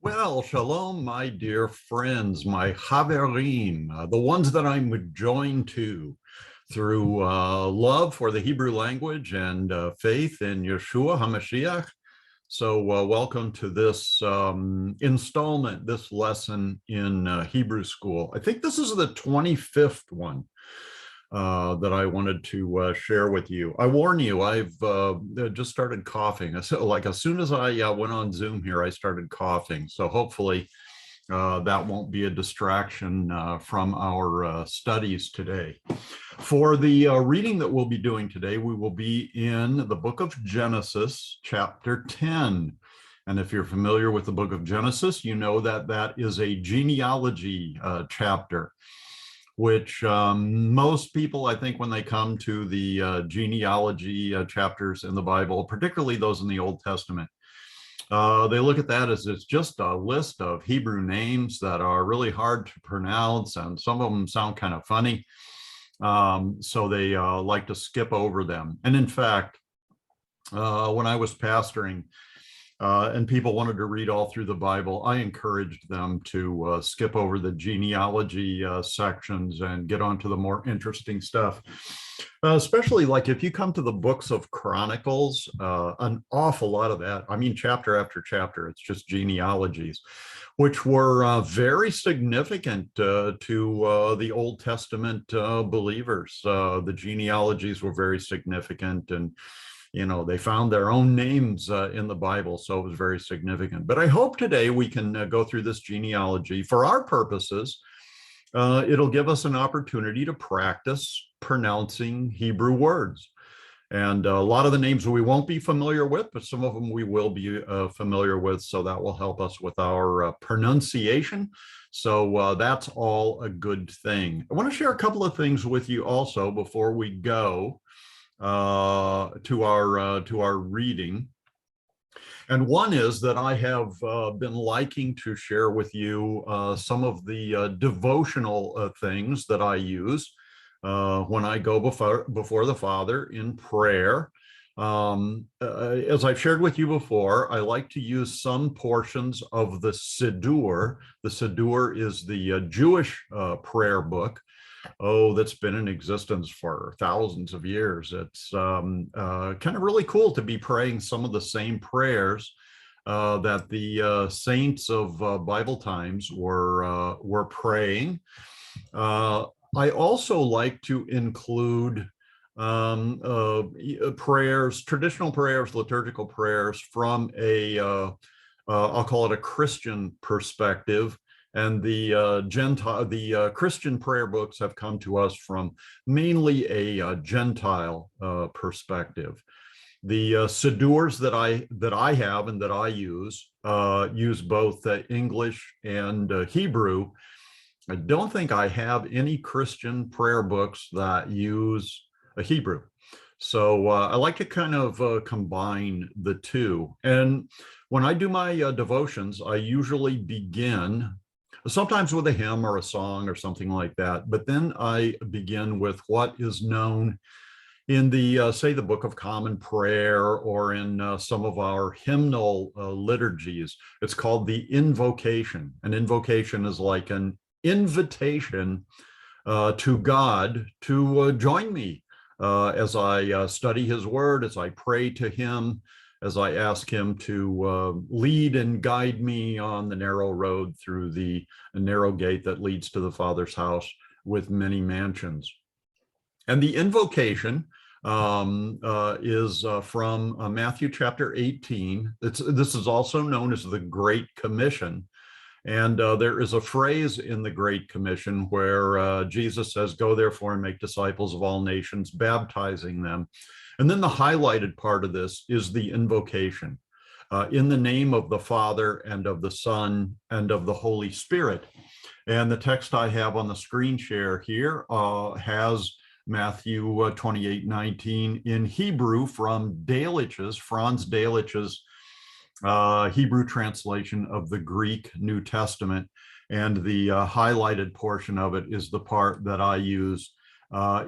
Well, shalom, my dear friends, my Haverim, the ones that I'm joined to through love for the Hebrew language and faith in Yeshua HaMashiach. So welcome to this installment, this lesson in Hebrew school. I think this is the 25th one that I wanted to share with you. I warn you, I've just started coughing. So, like as soon as I went on Zoom here, I started coughing. So hopefully that won't be a distraction from our studies today. For the reading that we'll be doing today, we will be in the book of Genesis, chapter 10. And if you're familiar with the book of Genesis, you know that that is a genealogy chapter, which most people, I think, when they come to the genealogy chapters in the Bible, particularly those in the Old Testament, they look at that as it's just a list of Hebrew names that are really hard to pronounce, and some of them sound kind of funny. So they like to skip over them. And in fact, when I was pastoring, and people wanted to read all through the Bible, I encouraged them to skip over the genealogy sections and get onto the more interesting stuff. Especially like if you come to the books of Chronicles, an awful lot of that, I mean, chapter after chapter, it's just genealogies, which were very significant to the Old Testament believers. The genealogies were very significant, and they found their own names in the Bible, so it was very significant. But I hope today we can go through this genealogy. For our purposes, it'll give us an opportunity to practice pronouncing Hebrew words. And a lot of the names we won't be familiar with, but some of them we will be familiar with, so that will help us with our pronunciation. So that's all a good thing. I want to share a couple of things with you also before we go to our reading. And one is that I have been liking to share with you some of the devotional things that I use when I go before the Father in prayer. As I've shared with you before, I like to use some portions of the Siddur. The Siddur is the Jewish prayer book. Oh, that's been in existence for thousands of years. It's kind of really cool to be praying some of the same prayers that the saints of Bible times were praying. I also like to include prayers, traditional prayers, liturgical prayers from I'll call it a Christian perspective. And the Christian prayer books have come to us from mainly a Gentile perspective. The Siddurs that I have and that I use both English and Hebrew. I don't think I have any Christian prayer books that use a Hebrew. So I like to kind of combine the two. And when I do my devotions, I usually begin sometimes with a hymn or a song or something like that. But then I begin with what is known in the, say, the Book of Common Prayer, or in some of our hymnal liturgies. It's called the invocation. An invocation is like an invitation to God to join me as I study his word, as I pray to him, as I ask him to lead and guide me on the narrow road through the narrow gate that leads to the Father's house with many mansions. And the invocation is from Matthew chapter 18. This is also known as the Great Commission. And there is a phrase in the Great Commission where Jesus says, "Go therefore and make disciples of all nations, baptizing them." And then the highlighted part of this is the invocation. In the name of the Father and of the Son and of the Holy Spirit. And the text I have on the screen share here has Matthew 28:19 in Hebrew from Delitzsch's, Franz Delitzsch's Hebrew translation of the Greek New Testament. And the highlighted portion of it is the part that I use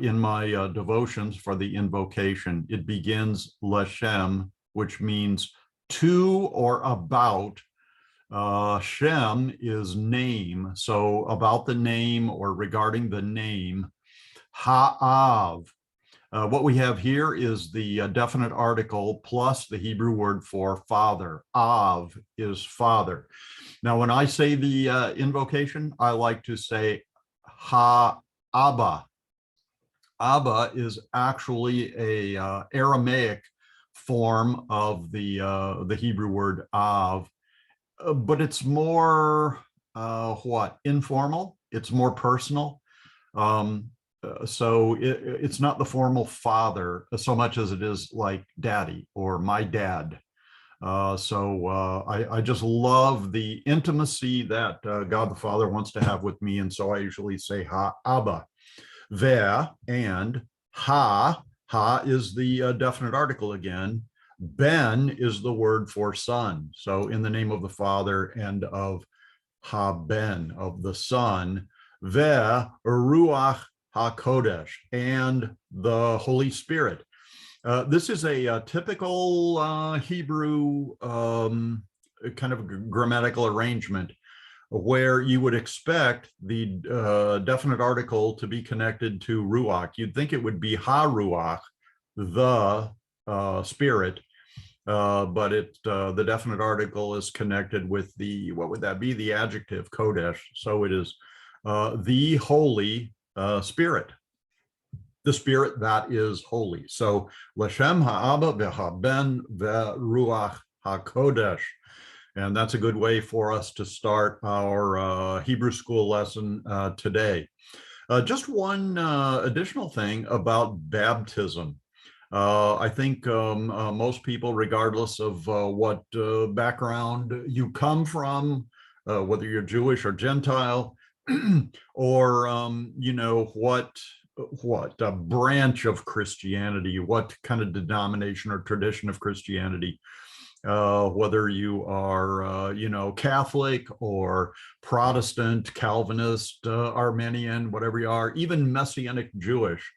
in my devotions for the invocation. It begins Leshem, which means to or about Shem is name. So about the name or regarding the name, Ha'av. What we have here is the definite article plus the Hebrew word for father. Av is father. Now, when I say the invocation, I like to say Ha'Abba. Abba is actually a Aramaic form of the Hebrew word Av, but it's more informal. It's more personal. So it's not the formal father so much as it is like daddy or my dad. I just love the intimacy that God the Father wants to have with me. And so I usually say Ha Abba. Ver and Ha. Ha is the definite article again. Ben is the word for son. So in the name of the Father and of Ha Ben, of the Son. Ver Ruach HaKodesh, and the Holy Spirit. This is a typical Hebrew kind of grammatical arrangement where you would expect the definite article to be connected to Ruach. You'd think it would be Ha-Ruach, the Spirit, but the definite article is connected with the, what would that be? The adjective, Kodesh. So it is the Holy Spirit, the Spirit that is holy. So L'Shem Ha'Abba V'Haben V'Ruach HaKodesh. And that's a good way for us to start our Hebrew school lesson today. Just one additional thing about baptism. I think most people, regardless of what background you come from, whether you're Jewish or Gentile, or what branch of Christianity, what kind of denomination or tradition of Christianity, whether you are Catholic or Protestant, Calvinist, Armenian, whatever you are, even Messianic Jewish.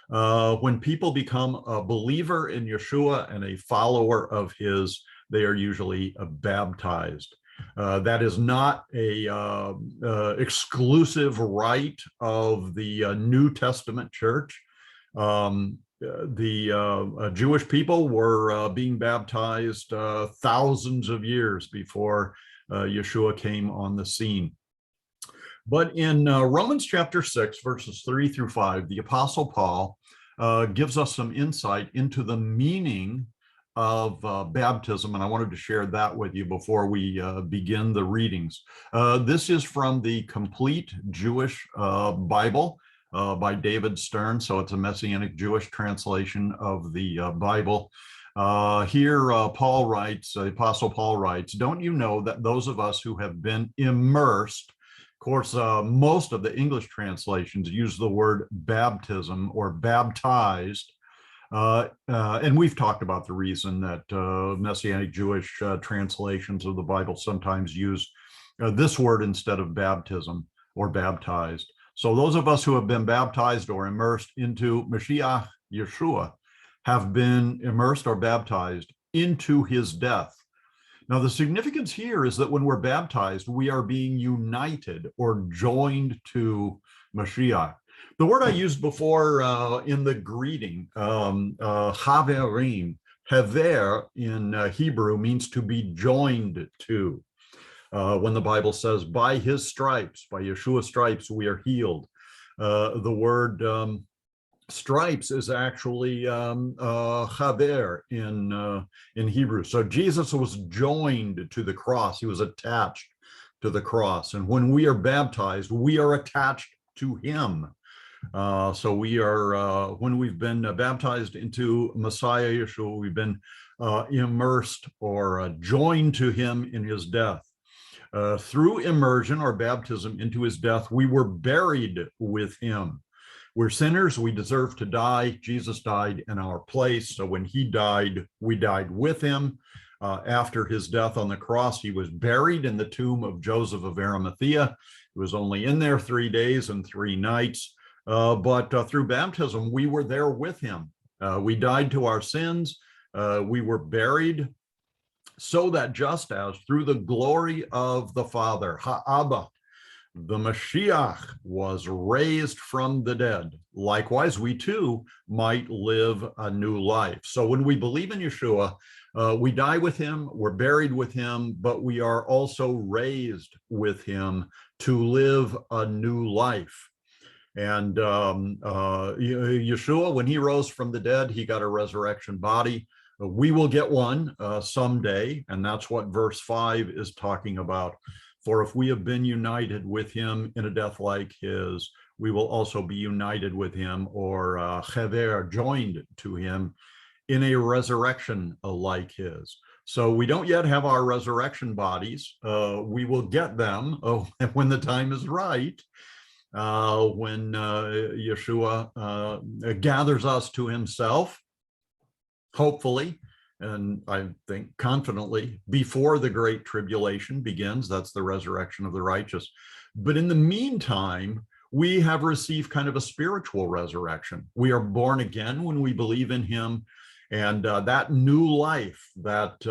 When people become a believer in Yeshua and a follower of his, they are usually baptized. That is not a exclusive right of the New Testament church. The Jewish people were being baptized thousands of years before Yeshua came on the scene. But in Romans chapter 6, verses 3 through 5, the Apostle Paul gives us some insight into the meaning of baptism, and I wanted to share that with you before we begin the readings. This is from the Complete Jewish Bible by David Stern, so it's a Messianic Jewish translation of the Bible. Here, Paul writes, the Apostle Paul writes, "Don't you know that those of us who have been immersed," of course, most of the English translations use the word baptism or baptized, and we've talked about the reason that Messianic Jewish translations of the Bible sometimes use this word instead of baptism or baptized. So those of us who have been baptized or immersed into Mashiach Yeshua have been immersed or baptized into his death. Now, the significance here is that when we're baptized, we are being united or joined to Mashiach. The word I used before in the greeting, haverim, haver in Hebrew means to be joined to. When the Bible says, by his stripes, by Yeshua's stripes, we are healed. The word stripes is actually chaver in Hebrew. So Jesus was joined to the cross. He was attached to the cross. And when we are baptized, we are attached to him. So we are, when we've been baptized into Messiah Yeshua, we've been immersed or joined to him in his death. Through immersion or baptism into his death, we were buried with him. We're sinners, we deserve to die. Jesus died in our place. So when he died, we died with him. After his death on the cross, he was buried in the tomb of Joseph of Arimathea. He was only in there 3 days and 3 nights. But through baptism, we were there with him. We died to our sins. We were buried so that just as through the glory of the Father, Ha'aba, the Mashiach was raised from the dead, likewise we too might live a new life. So when we believe in Yeshua, we die with him, we're buried with him, but we are also raised with him to live a new life. And Yeshua, when he rose from the dead, he got a resurrection body. We will get one someday, and that's what verse 5 is talking about. For if we have been united with him in a death like his, we will also be united with him, or chever, joined to him, in a resurrection like his. So we don't yet have our resurrection bodies. We will get them when the time is right. When Yeshua gathers us to himself, hopefully, and I think confidently, before the Great Tribulation begins. That's the resurrection of the righteous. But in the meantime, we have received kind of a spiritual resurrection. We are born again when we believe in him. And that new life that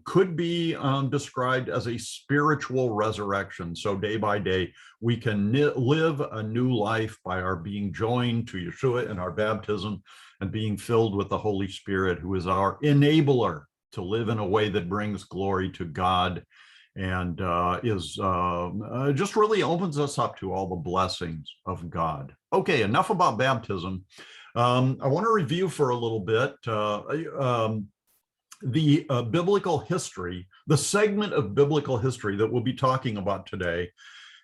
could be described as a spiritual resurrection. So day by day, we can live a new life by our being joined to Yeshua in our baptism and being filled with the Holy Spirit, who is our enabler to live in a way that brings glory to God and just really opens us up to all the blessings of God. Okay, enough about baptism. I want to review for a little bit the biblical history, the segment of biblical history that we'll be talking about today.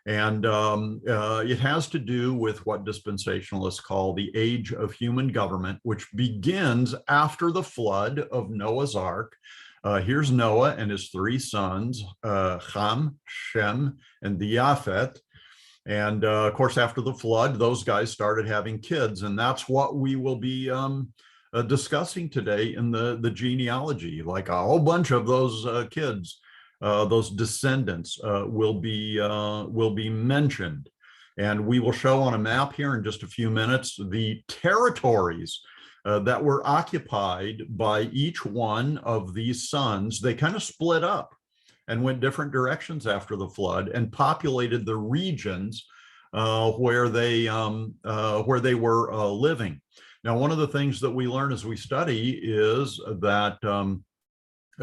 And it has to do with what dispensationalists call the age of human government, which begins after the flood of Noah's Ark. Here's Noah and his three sons, Ham, Shem, and Japheth. And of course, after the flood, those guys started having kids. And that's what we will be discussing today in the genealogy. Like a whole bunch of those kids, those descendants will be mentioned. And we will show on a map here in just a few minutes the territories that were occupied by each one of these sons. They kind of split up and went different directions after the flood and populated the regions where they were living. Now, one of the things that we learn as we study is that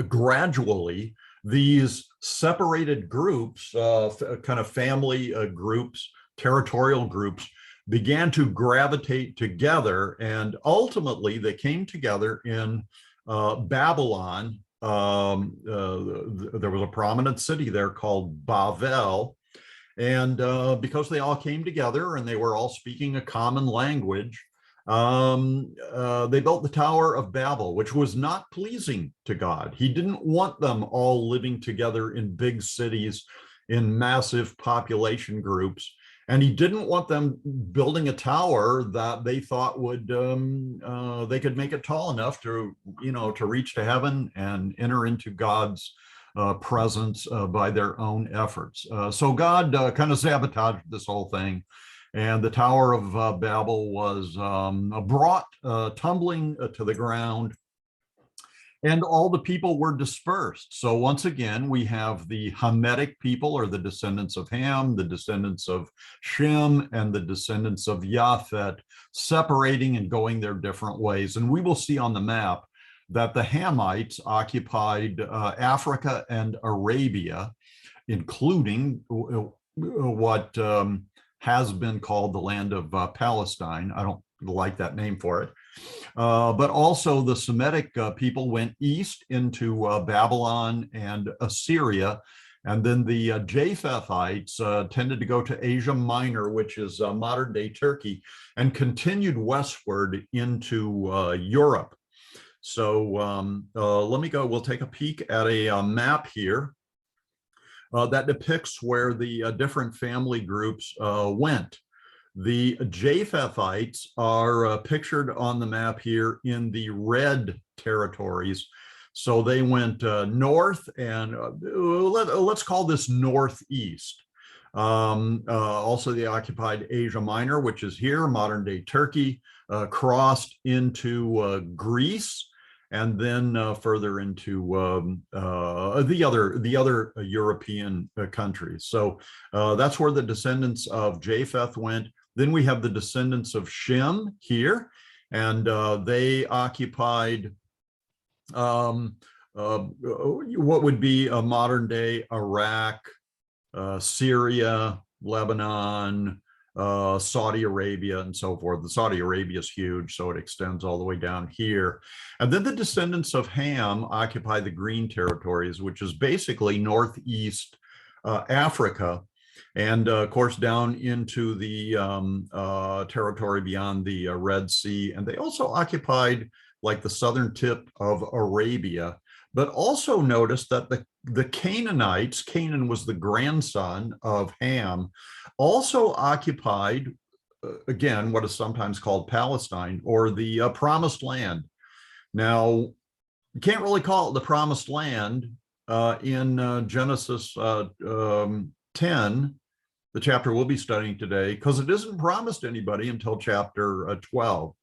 gradually these separated groups, kind of family groups, territorial groups, began to gravitate together, and ultimately they came together in Babylon. There was a prominent city there called Bavel, and because they all came together and they were all speaking a common language, they built the Tower of Babel, which was not pleasing to God. He didn't want them all living together in big cities, in massive population groups. And he didn't want them building a tower that they thought would, they could make it tall enough to, to reach to heaven and enter into God's presence by their own efforts. So God kind of sabotaged this whole thing. And the Tower of Babel was brought tumbling to the ground, and all the people were dispersed. So once again, we have the Hamitic people, or the descendants of Ham, the descendants of Shem, and the descendants of Japhet, separating and going their different ways. And we will see on the map that the Hamites occupied Africa and Arabia, including what has been called the land of Palestine. I don't like that name for it. But also the Semitic people went east into Babylon and Assyria. And then the Japhethites tended to go to Asia Minor, which is modern day Turkey, and continued westward into Europe. So we'll take a peek at a map here that depicts where the different family groups went. The Japhethites are pictured on the map here in the red territories. So they went north, and let's call this northeast. Also, they occupied Asia Minor, which is here, modern day Turkey, crossed into Greece, and then further into the other European countries. So that's where the descendants of Japheth went. Then we have the descendants of Shem here, and they occupied what would be a modern day Iraq, Syria, Lebanon, Saudi Arabia, and so forth. The Saudi Arabia is huge, so it extends all the way down here. And then the descendants of Ham occupy the green territories, which is basically northeast Africa, and of course down into the territory beyond the Red Sea. And they also occupied like the southern tip of Arabia. But also notice that the Canaanites, Canaan was the grandson of Ham, also occupied, again, what is sometimes called Palestine, or the Promised Land. Now, you can't really call it the Promised Land in Genesis 10, the chapter we'll be studying today, because it isn't promised to anybody until chapter 12.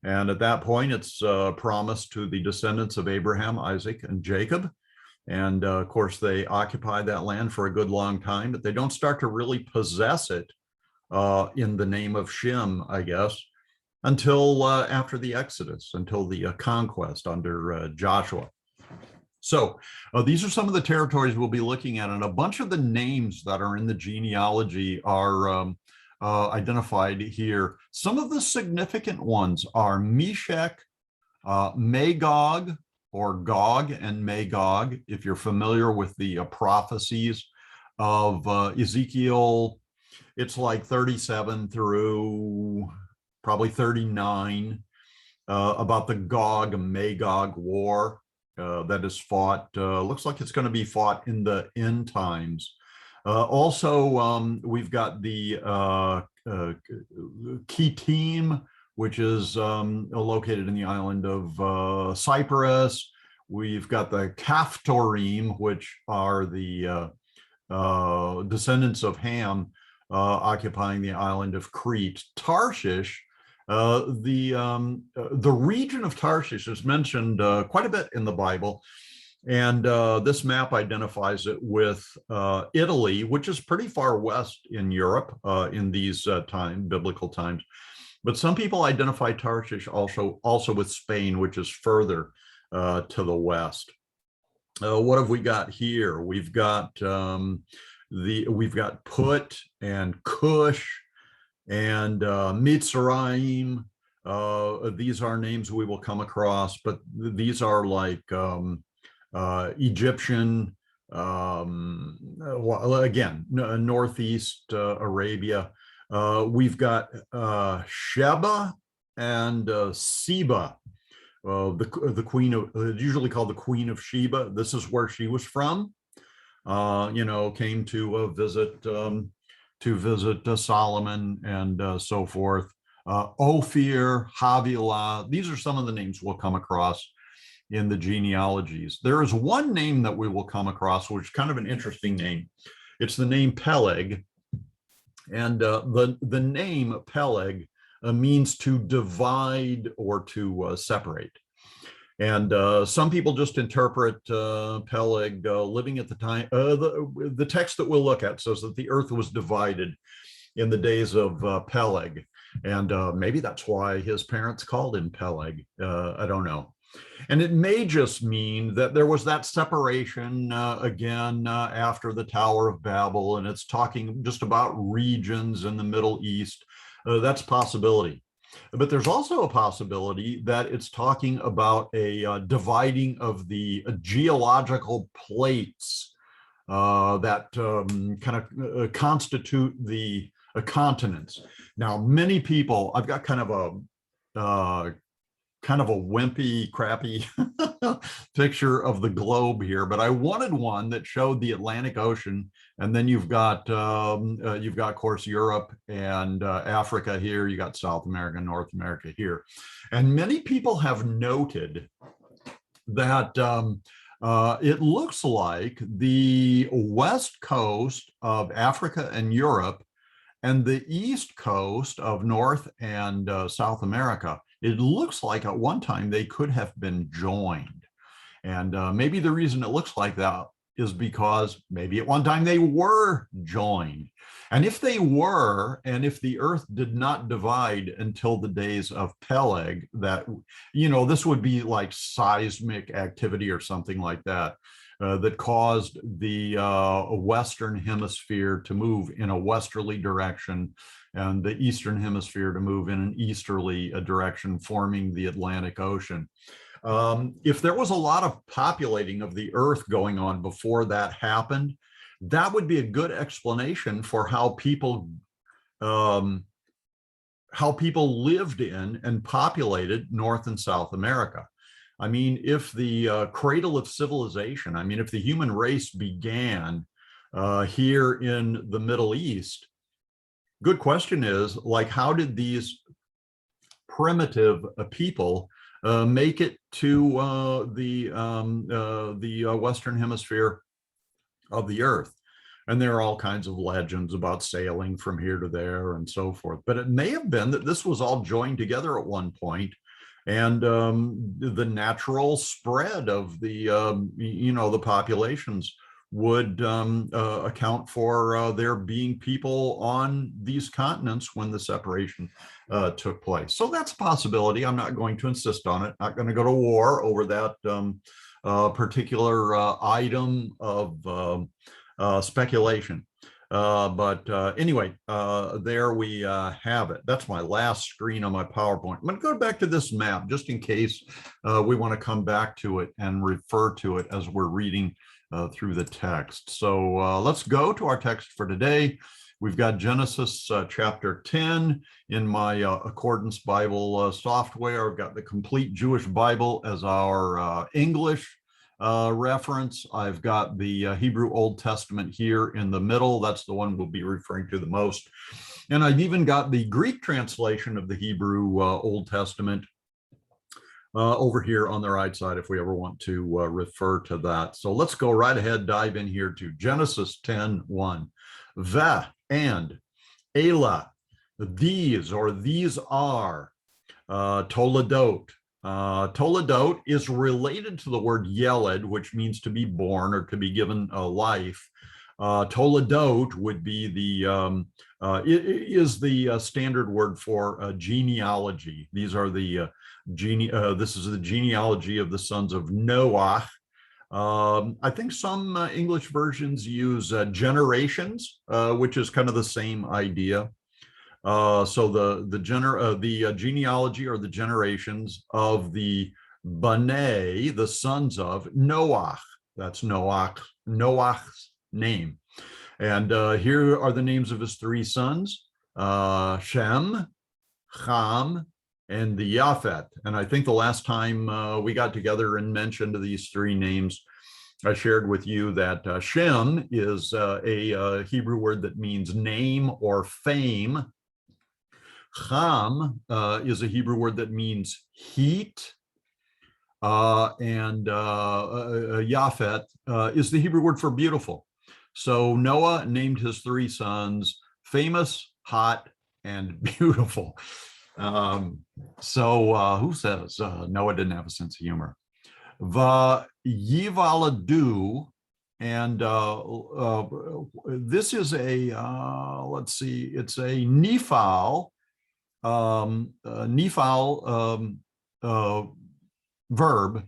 And at that point, it's promised to the descendants of Abraham, Isaac, and Jacob. And of course, they occupy that land for a good long time, but they don't start to really possess it in the name of Shem, I guess, until after the Exodus, until the conquest under Joshua. So these are some of the territories we'll be looking at, and a bunch of the names that are in the genealogy are identified here. Some of the significant ones are Meshech, Magog, or Gog and Magog, if you're familiar with the prophecies of Ezekiel. It's like 37 through probably 39 about the Gog and Magog war that is fought. Looks like it's going to be fought in the end times. Also, we've got the Kittim, which is located in the island of Cyprus. We've got the Caphtorim, which are the descendants of Ham, occupying the island of Crete. Tarshish, the region of Tarshish is mentioned quite a bit in the Bible. And this map identifies it with Italy, which is pretty far west in Europe in these biblical times. But some people identify Tarshish also with Spain, which is further to the west. What have we got here? We've got Put and Cush and Mitzrayim. These are names we will come across, but these are like Egyptian, again, northeast Arabia. We've got Sheba and Seba, the queen of, usually called the Queen of Sheba. This is where she was from. Came to visit Solomon and so forth. Ophir, Havilah. These are some of the names we'll come across in the genealogies. There is one name that we will come across, which is kind of an interesting name. It's the name Peleg. And the name Peleg means to divide or to separate. And some people just interpret Peleg living at the time. The text that we'll look at says that the earth was divided in the days of Peleg. And maybe that's why his parents called him Peleg. I don't know. And it may just mean that there was that separation again after the Tower of Babel, and it's talking just about regions in the Middle East. That's a possibility. But there's also a possibility that it's talking about a dividing of the geological plates that kind of constitute the continents. Now, many people, I've got kind of a wimpy, crappy picture of the globe here, but I wanted one that showed the Atlantic Ocean, and then you've got, of course, Europe and Africa here. You got South America, North America here, and many people have noted that it looks like the west coast of Africa and Europe and the east coast of North and South America it looks like at one time they could have been joined. And maybe the reason it looks like that is because maybe at one time they were joined. And if they were, and if the earth did not divide until the days of Peleg, that, this would be like seismic activity or something like that, that caused the Western hemisphere to move in a westerly direction and the Eastern hemisphere to move in an easterly direction, forming the Atlantic Ocean. If there was a lot of populating of the earth going on before that happened, that would be a good explanation for how people lived in and populated North and South America. I mean, if the cradle of civilization, if the human race began here in the Middle East, good question is, like, how did these primitive people make it to the Western hemisphere of the earth? And there are all kinds of legends about sailing from here to there and so forth. But it may have been that this was all joined together at one point, and the natural spread of the the populations would account for there being people on these continents when the separation took place. So that's a possibility. I'm not going to insist on it. Not going to go to war over that particular item of speculation. But anyway, there we have it. That's my last screen on my PowerPoint. I'm going to go back to this map just in case we want to come back to it and refer to it as we're reading through the text. So let's go to our text for today. We've got Genesis chapter 10 in my Accordance Bible software. I've got the Complete Jewish Bible as our English reference. I've got the Hebrew Old Testament here in the middle. That's the one we'll be referring to the most. And I've even got the Greek translation of the Hebrew Old Testament over here on the right side if we ever want to refer to that. So let's go right ahead, dive in here to Genesis 10:1. Ve and Elah, these are Toledot. Toledot is related to the word Yeled, which means to be born or to be given a life. Toledot would be is the standard word for genealogy. These are the this is the genealogy of the sons of Noah. I think some English versions use generations, which is kind of the same idea. So the genealogy or the generations of the Bane, the sons of Noah. That's Noah's name. And here are the names of his three sons, Shem, Ham, and the Yafet. And I think the last time we got together and mentioned these three names, I shared with you that Shem is a Hebrew word that means name or fame. Ham is a Hebrew word that means heat. And Yafet is the Hebrew word for beautiful. So Noah named his three sons famous, hot, and beautiful. So who says Noah didn't have a sense of humor? Yivaladu, and this is a let's see, it's a Nephal verb.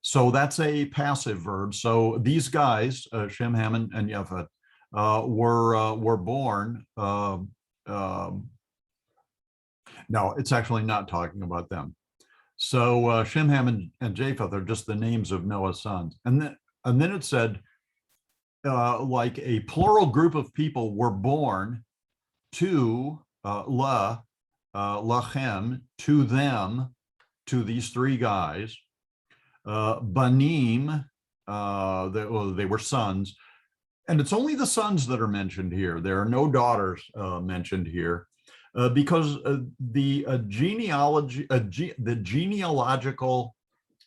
So that's a passive verb. So these guys, Shem, Ham, and Yafet, were born. No, it's actually not talking about them. So Shem, Ham, and Japheth are just the names of Noah's sons. And then it said, like a plural group of people were born to lachem, to them, to these three guys. Banim, they were sons. And it's only the sons that are mentioned here. There are no daughters mentioned here. Because the genealogical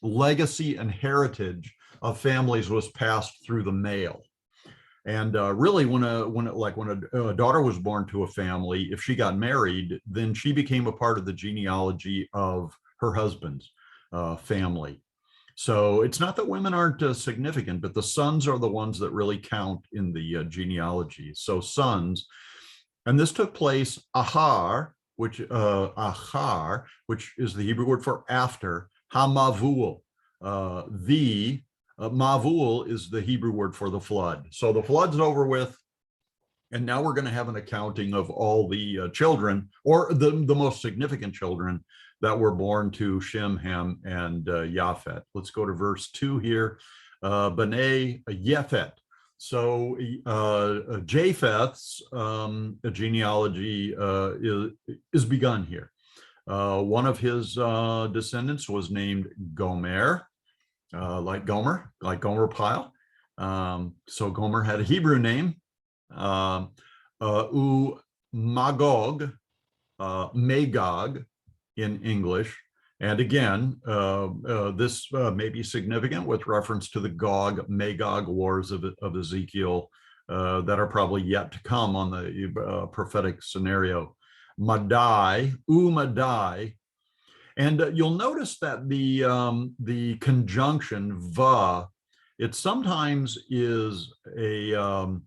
legacy and heritage of families was passed through the male, and really, when a daughter was born to a family, if she got married, then she became a part of the genealogy of her husband's family. So it's not that women aren't significant, but the sons are the ones that really count in the genealogy. So sons, and this took place ahar, which is the Hebrew word for after, hamavul. Mavul is the Hebrew word for the flood. So the flood's over with, and now we're going to have an accounting of all the children, or the most significant children that were born to Shem, Ham, and Japhet. Let's go to verse 2 here. B'nai Japhet. So Japheth's genealogy is begun here. One of his descendants was named Gomer, like Gomer Pyle. So Gomer had a Hebrew name, Magog, Magog in English. And again, this may be significant with reference to the Gog-Magog wars of Ezekiel that are probably yet to come on the prophetic scenario. Madai, Madai. And you'll notice that the conjunction va, it sometimes is a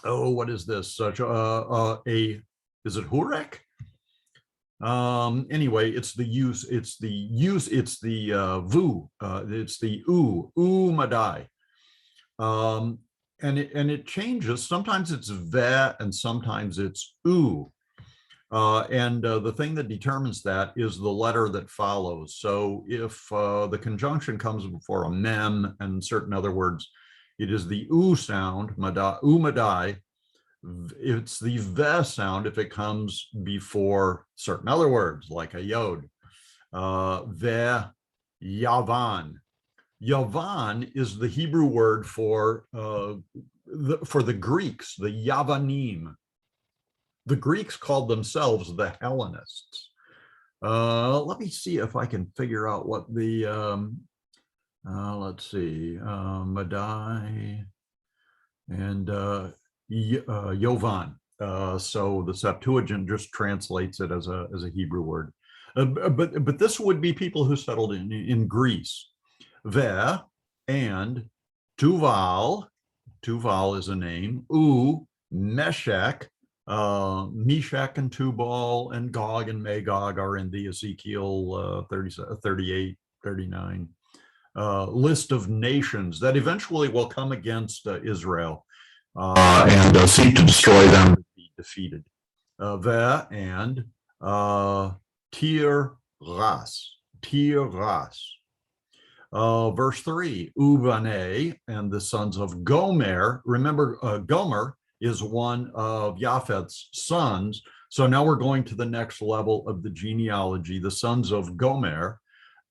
what is this? Such is it hurek? Anyway, it's the use, it's the vu, it's the madai. And it changes. Sometimes it's ve and sometimes it's u. And the thing that determines that is the letter that follows. So if the conjunction comes before a mem and certain other words, it is the u sound, madai. It's the ve sound if it comes before certain other words, like a yod. Ve yavan. Yavan is the Hebrew word for the Greeks, the Yavanim. The Greeks called themselves the Hellenists. Let me see if I can figure out what the, let's see, Madai and Yovan. So the Septuagint just translates it as a Hebrew word. But this would be people who settled in Greece. Ve and Tuval. Tuval is a name. Meshach. Meshach and Tubal and Gog and Magog are in the Ezekiel 38, 39 list of nations that eventually will come against Israel and seek to destroy them, be defeated. Ve and Tir-ras. Verse 3, Ubene and the sons of Gomer. Remember, Gomer is one of Japheth's sons. So now we're going to the next level of the genealogy, the sons of Gomer.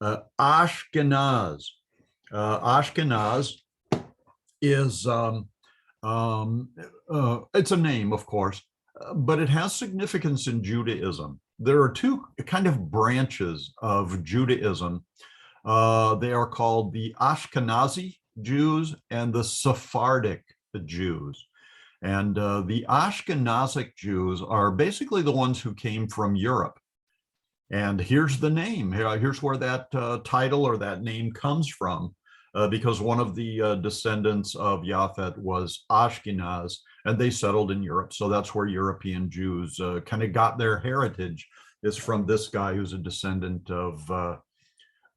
Ashkenaz. Ashkenaz is, it's a name, of course, but it has significance in Judaism. There are two kind of branches of Judaism. They are called the Ashkenazi Jews and the Sephardic Jews. And the Ashkenazic Jews are basically the ones who came from Europe. And here's the name. Here's where that title or that name comes from, because one of the descendants of Japhet was Ashkenaz, and they settled in Europe. So that's where European Jews kind of got their heritage, is from this guy who's a descendant of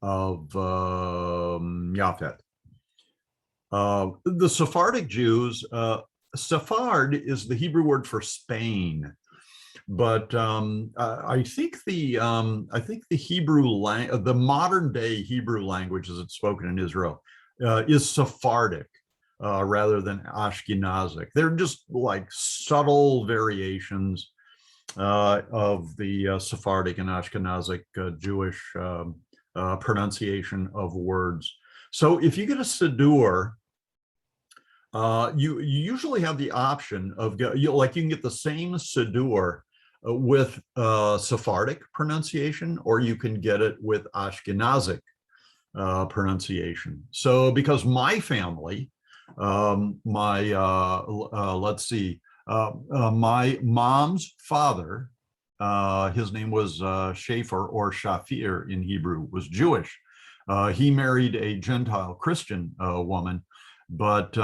Japhet. The Sephardic Jews, Sephard is the Hebrew word for Spain, but I think the the modern day Hebrew language as it's spoken in Israel is Sephardic rather than Ashkenazic. They're just like subtle variations of the Sephardic and Ashkenazic Jewish pronunciation of words. So if you get a Siddur, you usually have the option of, you can get the same Siddur with Sephardic pronunciation, or you can get it with Ashkenazic pronunciation. So because my family, let's see, my mom's father his name was Schaefer, or Shafir in Hebrew, was Jewish. He married a Gentile Christian woman, but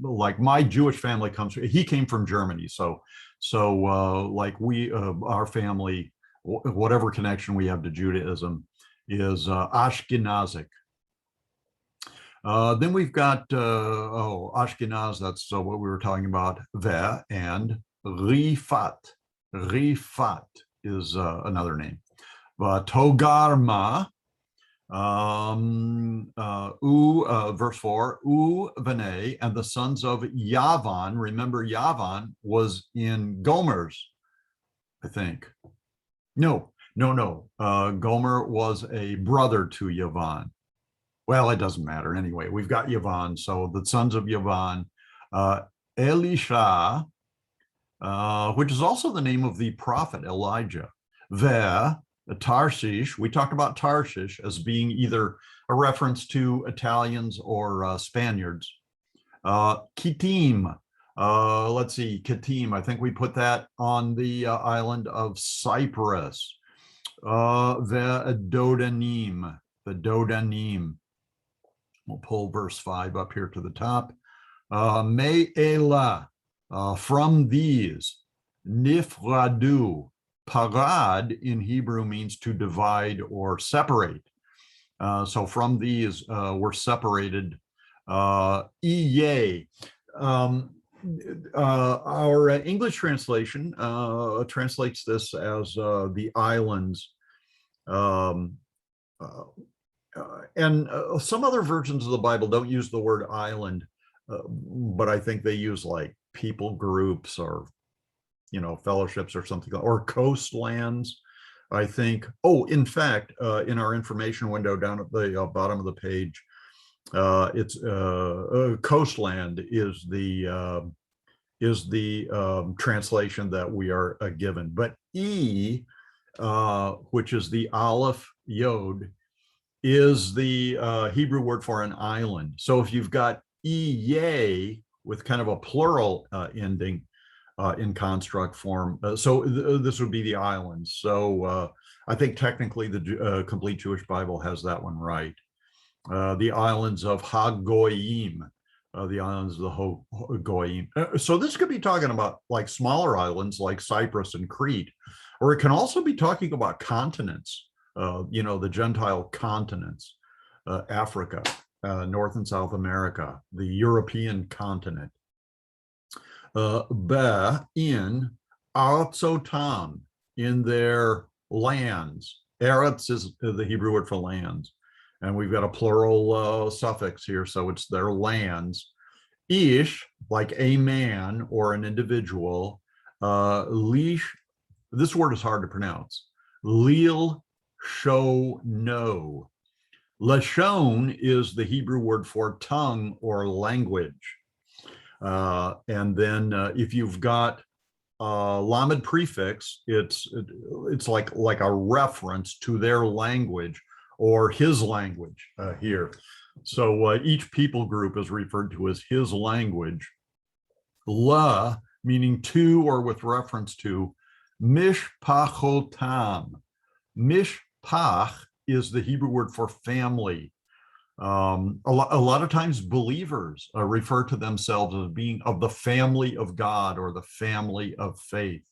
like my Jewish family he came from Germany, so like our family, whatever connection we have to Judaism, is Ashkenazic. Then we've got Ashkenaz. That's what we were talking about. Ve and Rifat. Rifat is another name. Togarma. Verse 4, Ubene, and the sons of Yavan. Remember, Yavan was in Gomer's, I think. No. Gomer was a brother to Yavan. Well, it doesn't matter. Anyway, we've got Yavan. So the sons of Yavan, Elisha, which is also the name of the prophet Elijah. Tarshish. We talked about Tarshish as being either a reference to Italians or Spaniards. Kittim. Let's see, Kittim. I think we put that on the island of Cyprus. The Dodanim. We'll pull verse 5 up here to the top. Me'ela, from these, Nifradu. Parad in Hebrew means to divide or separate. So from these were separated. Iye. Our English translation translates this as the islands. And some other versions of the Bible don't use the word island, but I think they use like people groups or fellowships or something, or coastlands, I think. Oh, in fact, in our information window down at the bottom of the page, it's coastland is the translation that we are given. But which is the Aleph Yod, is the Hebrew word for an island. So if you've got Iye with kind of a plural ending, in construct form. This would be the islands. So I think technically the Complete Jewish Bible has that one right. The islands of Hagoyim, the islands of the Goyim. So this could be talking about like smaller islands like Cyprus and Crete, or it can also be talking about continents, the Gentile continents, Africa, North and South America, the European continent. In Artzotam, in their lands. Eretz is the Hebrew word for lands. And we've got a plural suffix here, so it's their lands. Ish, like a man or an individual. Lish, this word is hard to pronounce. Lil show no. Lashon is the Hebrew word for tongue or language. And then if you've got lamed prefix, it's like a reference to their language or his language here. So each people group is referred to as his language. La, meaning to or with reference to. Mishpachotam. Mishpach is the Hebrew word for family. A lot of times believers refer to themselves as being of the family of God or the family of faith.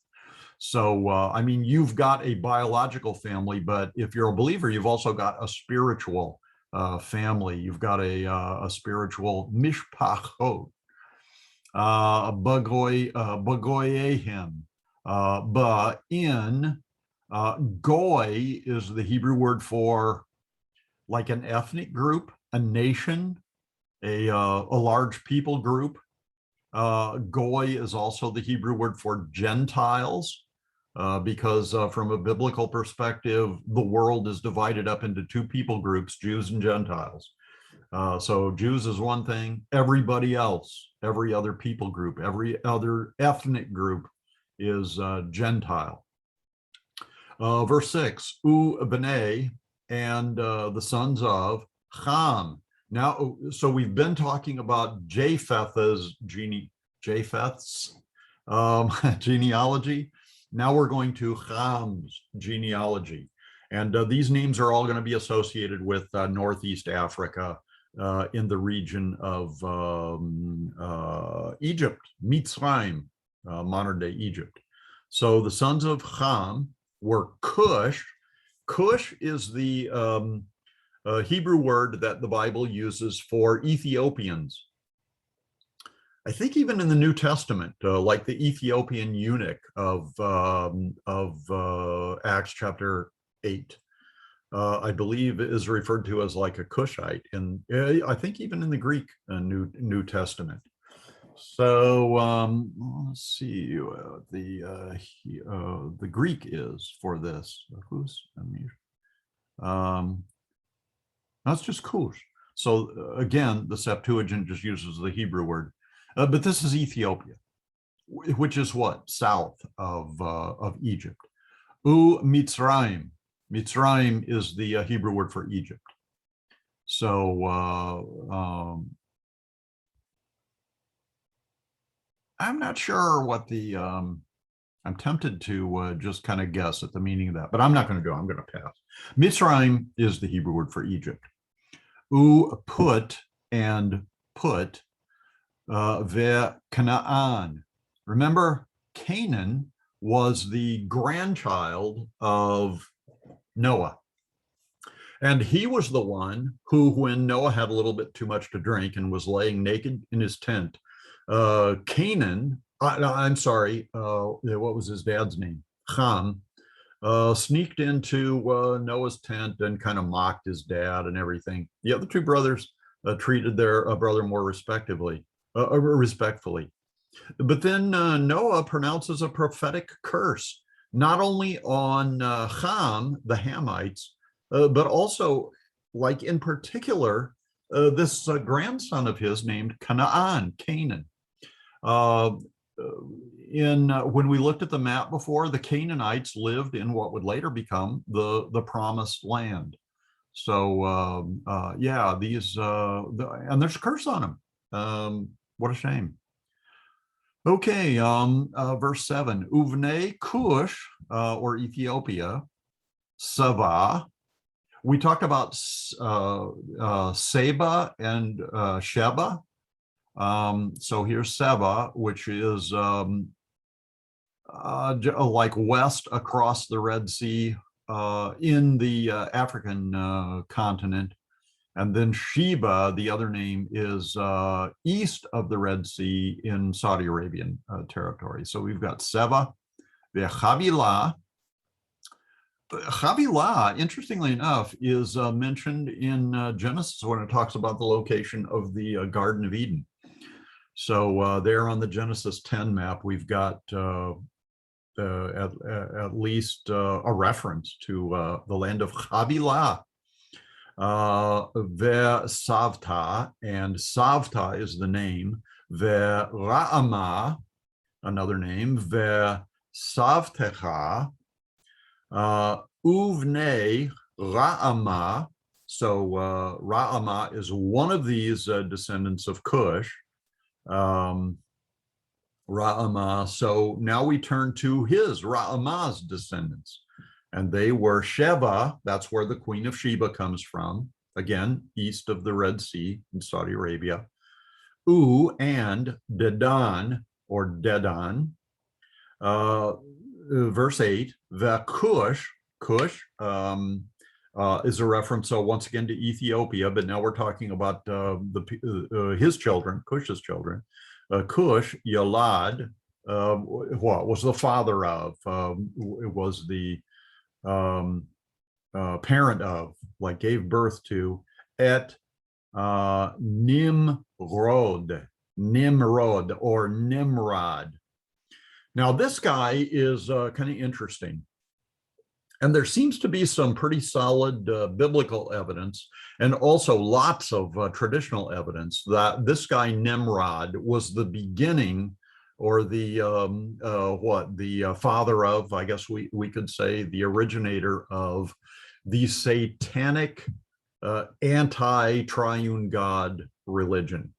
So, I mean, you've got a biological family, but if you're a believer, you've also got a spiritual family. You've got a spiritual mishpachot. Bagoyehim. Goy is the Hebrew word for like an ethnic group, a nation, a large people group. Goy is also the Hebrew word for Gentiles, because from a biblical perspective, the world is divided up into two people groups, Jews and Gentiles. So Jews is one thing, everybody else, every other people group, every other ethnic group is Gentile. Verse 6, Ubene, and the sons of Ham. Now, so we've been talking about Japheth's genealogy. Now we're going to Ham's genealogy. And these names are all going to be associated with Northeast Africa in the region of Egypt, Mitzrayim, modern day Egypt. So the sons of Ham were Cush. Cush is the Hebrew word that the Bible uses for Ethiopians. I think even in the New Testament, like the Ethiopian eunuch of Acts chapter 8, I believe is referred to as like a Cushite, and I think even in the Greek New Testament. So let's see, the Greek is for this. That's just Cush. So again, the Septuagint just uses the Hebrew word. But this is Ethiopia, which is what? South of Egypt. Mitzrayim. Mitzrayim is the Hebrew word for Egypt. So I'm not sure what the, I'm tempted to just kind of guess at the meaning of that, but I'm not going to do it. I'm going to pass. Mitzrayim is the Hebrew word for Egypt. Put and put. Canaan. Remember, Canaan was the grandchild of Noah. And he was the one who, when Noah had a little bit too much to drink and was laying naked in his tent, Canaan, I'm sorry, what was his dad's name? Ham, sneaked into Noah's tent and kind of mocked his dad and everything. The other two brothers treated their brother more respectfully. But then Noah pronounces a prophetic curse, not only on Ham, the Hamites, but also, like in particular, this grandson of his named Canaan. When we looked at the map before, the Canaanites lived in what would later become the promised land. So yeah, and there's a curse on them. What a shame. Okay, verse 7, Ubene, Cush, or Ethiopia, Saba. We talked about Seba and Sheba. So here's Seba, which is like west across the Red Sea in the African continent. And then Sheba, the other name, is east of the Red Sea in Saudi Arabian territory. So we've got Seba, the Havilah. Havilah, interestingly enough, is mentioned in Genesis when it talks about the location of the Garden of Eden. So there on the Genesis 10 map, we've got at least a reference to the land of Havilah. Savta, and Savta is the name. Ra'ama, another name. Savtecha. Uvne Ra'ama. So Ra'ama is one of these descendants of Cush. Ra'ama. So now we turn to his Ra'ama's descendants. And they were Sheba, that's where the Queen of Sheba comes from, again, east of the Red Sea in Saudi Arabia. And Dedan, or Dedan. Verse 8, the Cush is a reference, so once again, to Ethiopia, but now we're talking about his children, Cush's children. Cush, Yalad, what was the father of, it was the parent of, like gave birth to, Nimrod or Nimrod. Now this guy is kind of interesting. And there seems to be some pretty solid biblical evidence and also lots of traditional evidence that this guy Nimrod was the beginning, or the father of, I guess we could say, the originator of the satanic anti-triune God religion.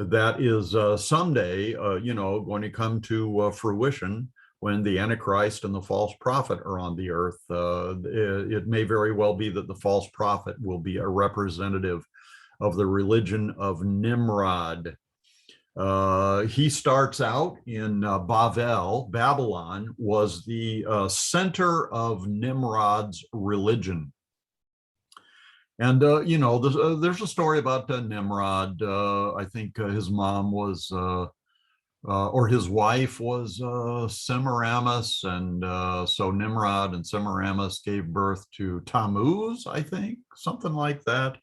that is someday, going to come to fruition when the Antichrist and the false prophet are on the earth. It may very well be that the false prophet will be a representative of the religion of Nimrod. He starts out in Babylon was the center of Nimrod's religion. And, there's a story about Nimrod. I think his mom was, or his wife was Semiramis. And so Nimrod and Semiramis gave birth to Tammuz, I think, something like that.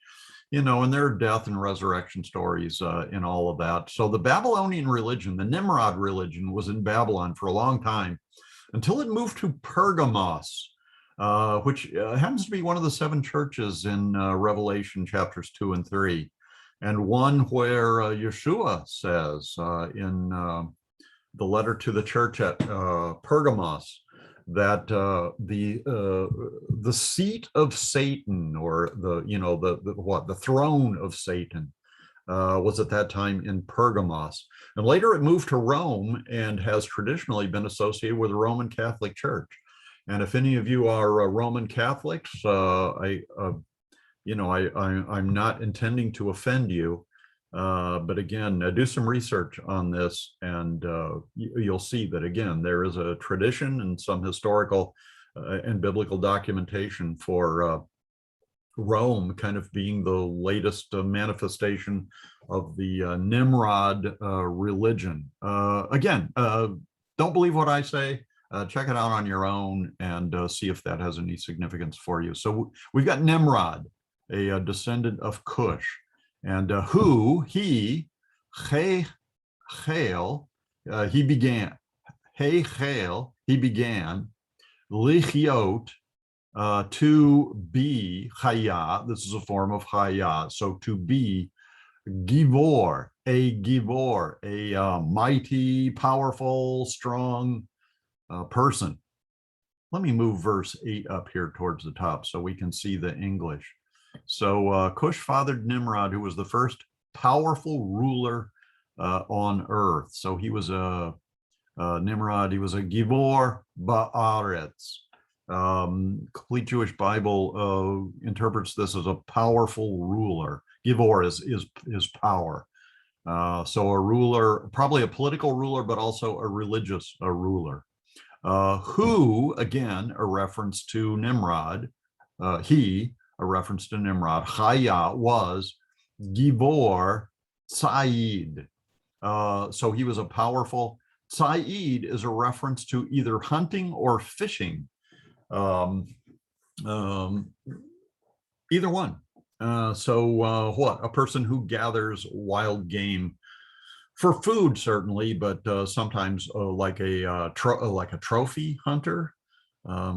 And there are death and resurrection stories in all of that. So the Babylonian religion, the Nimrod religion, was in Babylon for a long time until it moved to Pergamos, which happens to be one of the 7 churches in Revelation chapters 2 and 3, and one where Yeshua says in the letter to the church at Pergamos that the seat of Satan, or the throne of Satan, was at that time in Pergamos. And later it moved to Rome and has traditionally been associated with the Roman Catholic Church. And if any of you are Roman Catholics, I'm not intending to offend you, but again, do some research on this, and you'll see that again there is a tradition and some historical and biblical documentation for Rome kind of being the latest manifestation of the Nimrod religion. Again, don't believe what I say. Check it out on your own and see if that has any significance for you. So we've got Nimrod, a descendant of Cush, and he began Lichiot, to be Chaya. This is a form of Chaya, so to be Givor, a mighty, powerful, strong person. Let me move verse 8 up here towards the top so we can see the English. So Cush fathered Nimrod, who was the first powerful ruler on earth. So he was a Nimrod. He was a Givor Ba'aretz. Complete Jewish Bible interprets this as a powerful ruler. Givor is power. So a ruler, probably a political ruler, but also a religious ruler. Who, again, a reference to Nimrod, a reference to Nimrod, Chaya, was Givor Said. So he was a powerful. Said is a reference to either hunting or fishing. Either one. What? A person who gathers wild game for food, certainly, but sometimes like a trophy hunter, a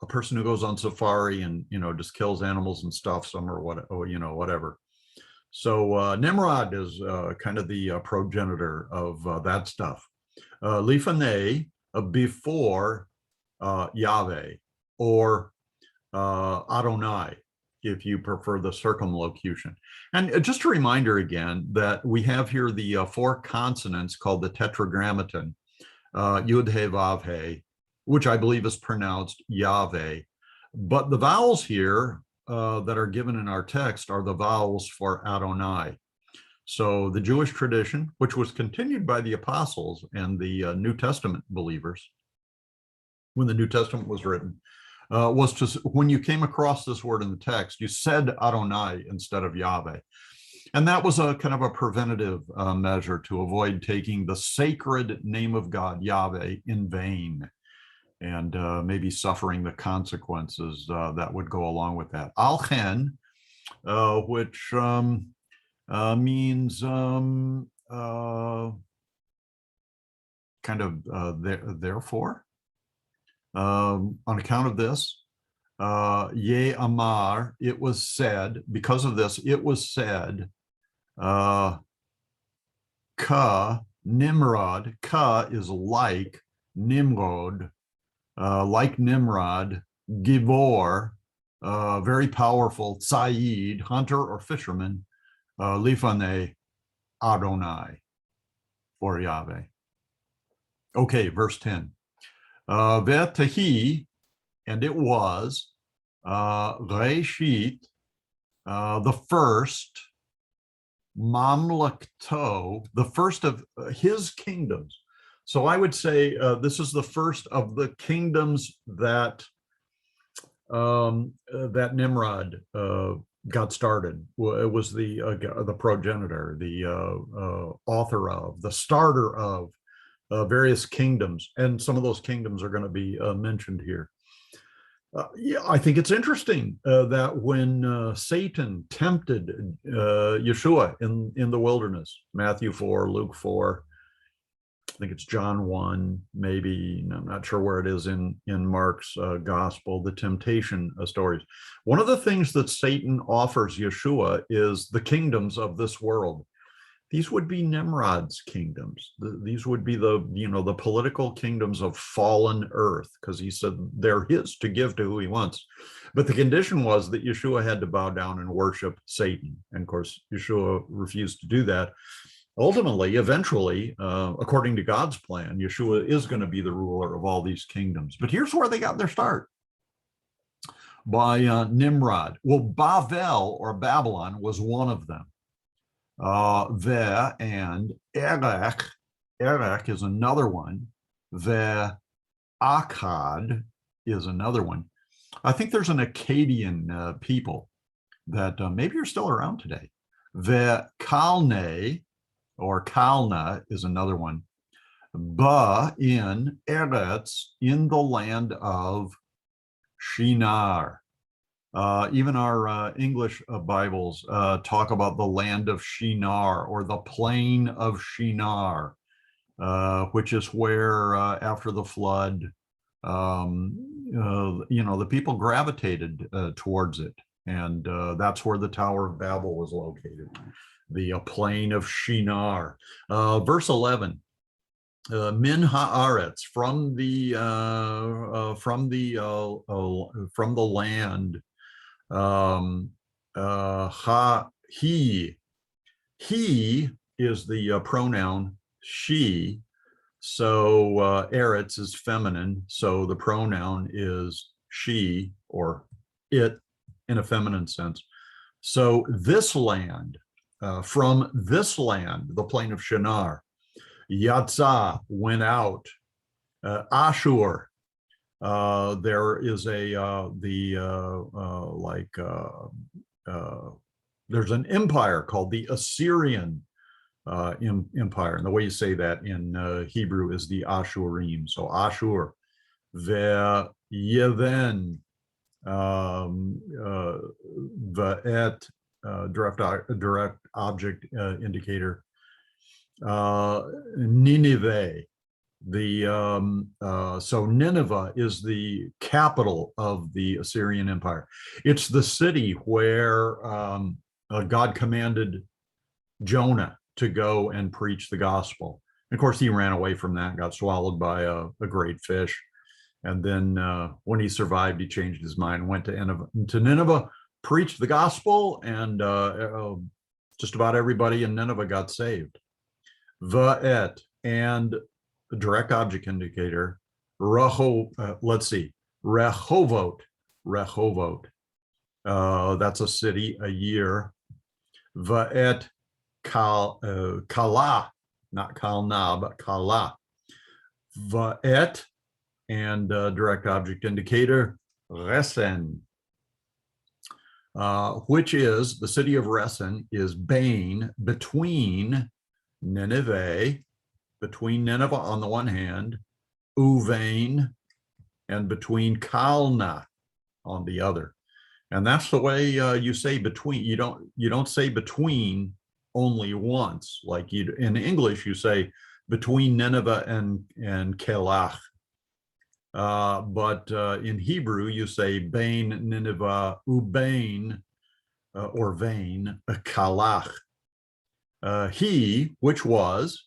person who goes on safari and just kills animals and stuffs them or whatever. So Nimrod is kind of the progenitor of that stuff. Lifane, before Yahweh, or Adonai, if you prefer the circumlocution. And just a reminder again that we have here the 4 consonants called the Tetragrammaton, Yud He Vav He, which I believe is pronounced Yahweh. But the vowels here that are given in our text are the vowels for Adonai. So the Jewish tradition, which was continued by the apostles and the New Testament believers when the New Testament was written, was to, when you came across this word in the text, you said Adonai instead of Yahweh. And that was a kind of a preventative measure to avoid taking the sacred name of God, Yahweh, in vain, and maybe suffering the consequences that would go along with that. Al-Chen, which means kind of therefore. On account of this, Ye Amar, it was said, because of this, it was said, Ka Nimrod, Ka is like Nimrod, Givor, very powerful, Said, hunter or fisherman, Lifane, Adonai, for Yahweh. Okay, verse 10. V'tehi, and it was, Reshit, the first, Mamlakto, the first of his kingdoms. So I would say this is the first of the kingdoms that that Nimrod got started. It was the progenitor, the author of, the starter of various kingdoms, and some of those kingdoms are going to be mentioned here. Yeah, I think it's interesting that when Satan tempted Yeshua in the wilderness, Matthew 4, Luke 4, I think it's John 1, maybe, I'm not sure where it is in Mark's gospel, the temptation stories. One of the things that Satan offers Yeshua is the kingdoms of this world. These would be Nimrod's kingdoms. These would be the political kingdoms of fallen earth, because he said they're his to give to who he wants. But the condition was that Yeshua had to bow down and worship Satan. And of course, Yeshua refused to do that. Ultimately, eventually, according to God's plan, Yeshua is going to be the ruler of all these kingdoms. But here's where they got their start. By Nimrod. Well, Bavel, or Babylon, was one of them. And Erech is another one. Akkad is another one. I think there's an Akkadian people that maybe are still around today. Kalne, or Kalna, is another one. Ba in Eretz, in the land of Shinar. Even our English Bibles talk about the land of Shinar, or the plain of Shinar, which is where after the flood, the people gravitated towards it. And that's where the Tower of Babel was located, the plain of Shinar. Verse 11. Min haaretz, from the land. He is the pronoun she, so Eretz is feminine, so the pronoun is she, or it, in a feminine sense. So this land, from this land, the plain of Shinar, Yatza, went out. Ashur, there is there's an empire called the Assyrian Empire, and the way you say that in Hebrew is the Ashurim. So Ashur, Yeven, Va'et, direct object indicator, Nineveh. So Nineveh is the capital of the Assyrian Empire. It's the city where God commanded Jonah to go and preach the gospel. And of course, he ran away from that, got swallowed by a great fish. And then when he survived, he changed his mind, went to Nineveh, preached the gospel, and just about everybody in Nineveh got saved. Va'et, and the direct object indicator, Rehovot. That's a city, a year. Va'et Kala, not Kalna, but Kala. Va'et, and direct object indicator, Resen, which is, the city of Resen is Bain, between Nineveh on the one hand, Uvain, and between Kalna on the other. And that's the way you say between. You don't say between only once. Like in English, you say between Nineveh and Kelach. But in Hebrew, you say Bain Nineveh Ubain, or Vain Kalach. He, which was,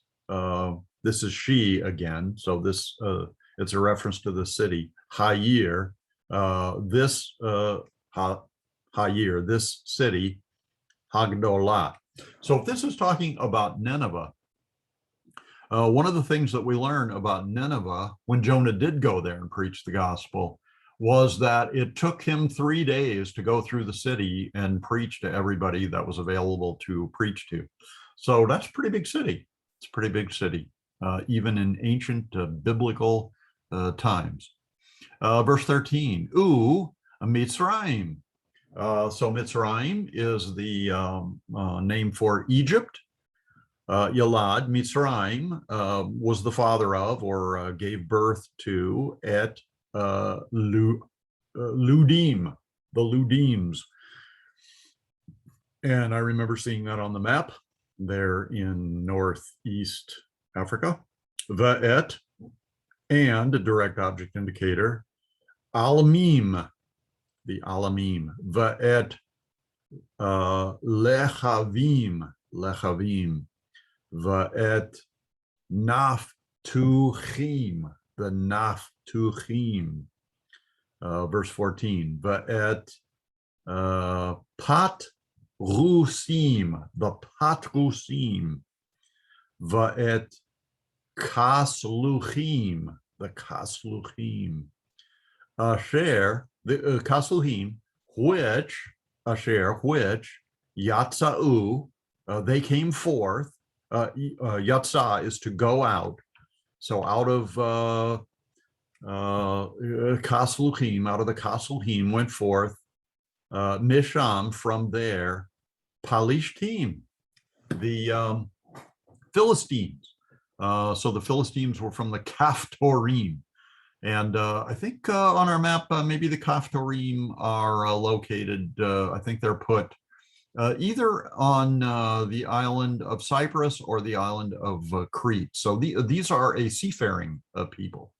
this is she again, so this it's a reference to the city, Hayir, this Hayir, this city, Hagdolah. So if this is talking about Nineveh, one of the things that we learn about Nineveh when Jonah did go there and preach the gospel was that it took him 3 days to go through the city and preach to everybody that was available to preach to. So that's a pretty big city. It's a pretty big city, even in ancient biblical times. Verse 13, Mitzrayim. So Mitzrayim is the name for Egypt. Yalad, Mitzrayim, was the father of or gave birth to Et Ludim, the Ludims. And I remember seeing that on the map there in Northeast Africa. Va'et, and a direct object indicator, Alamim, the Alamim. Va'et Lechavim, Va'et Naftuchim, the Naftuchim. Verse 14, Va'et Patrusim, the Patrusim. Va'et Kasluchim, the Kasluchim. Asher, the Kasluchim, which Yatsa'u, they came forth. Yatsa is to go out. So out of Kasluchim, out of the Kasluchim went forth Misham, from there, Palishtim, the Philistines. So the Philistines were from the Caphtorim. And I think on our map, maybe the Caphtorim are located, I think they're put either on the island of Cyprus or the island of Crete. So these are a seafaring people.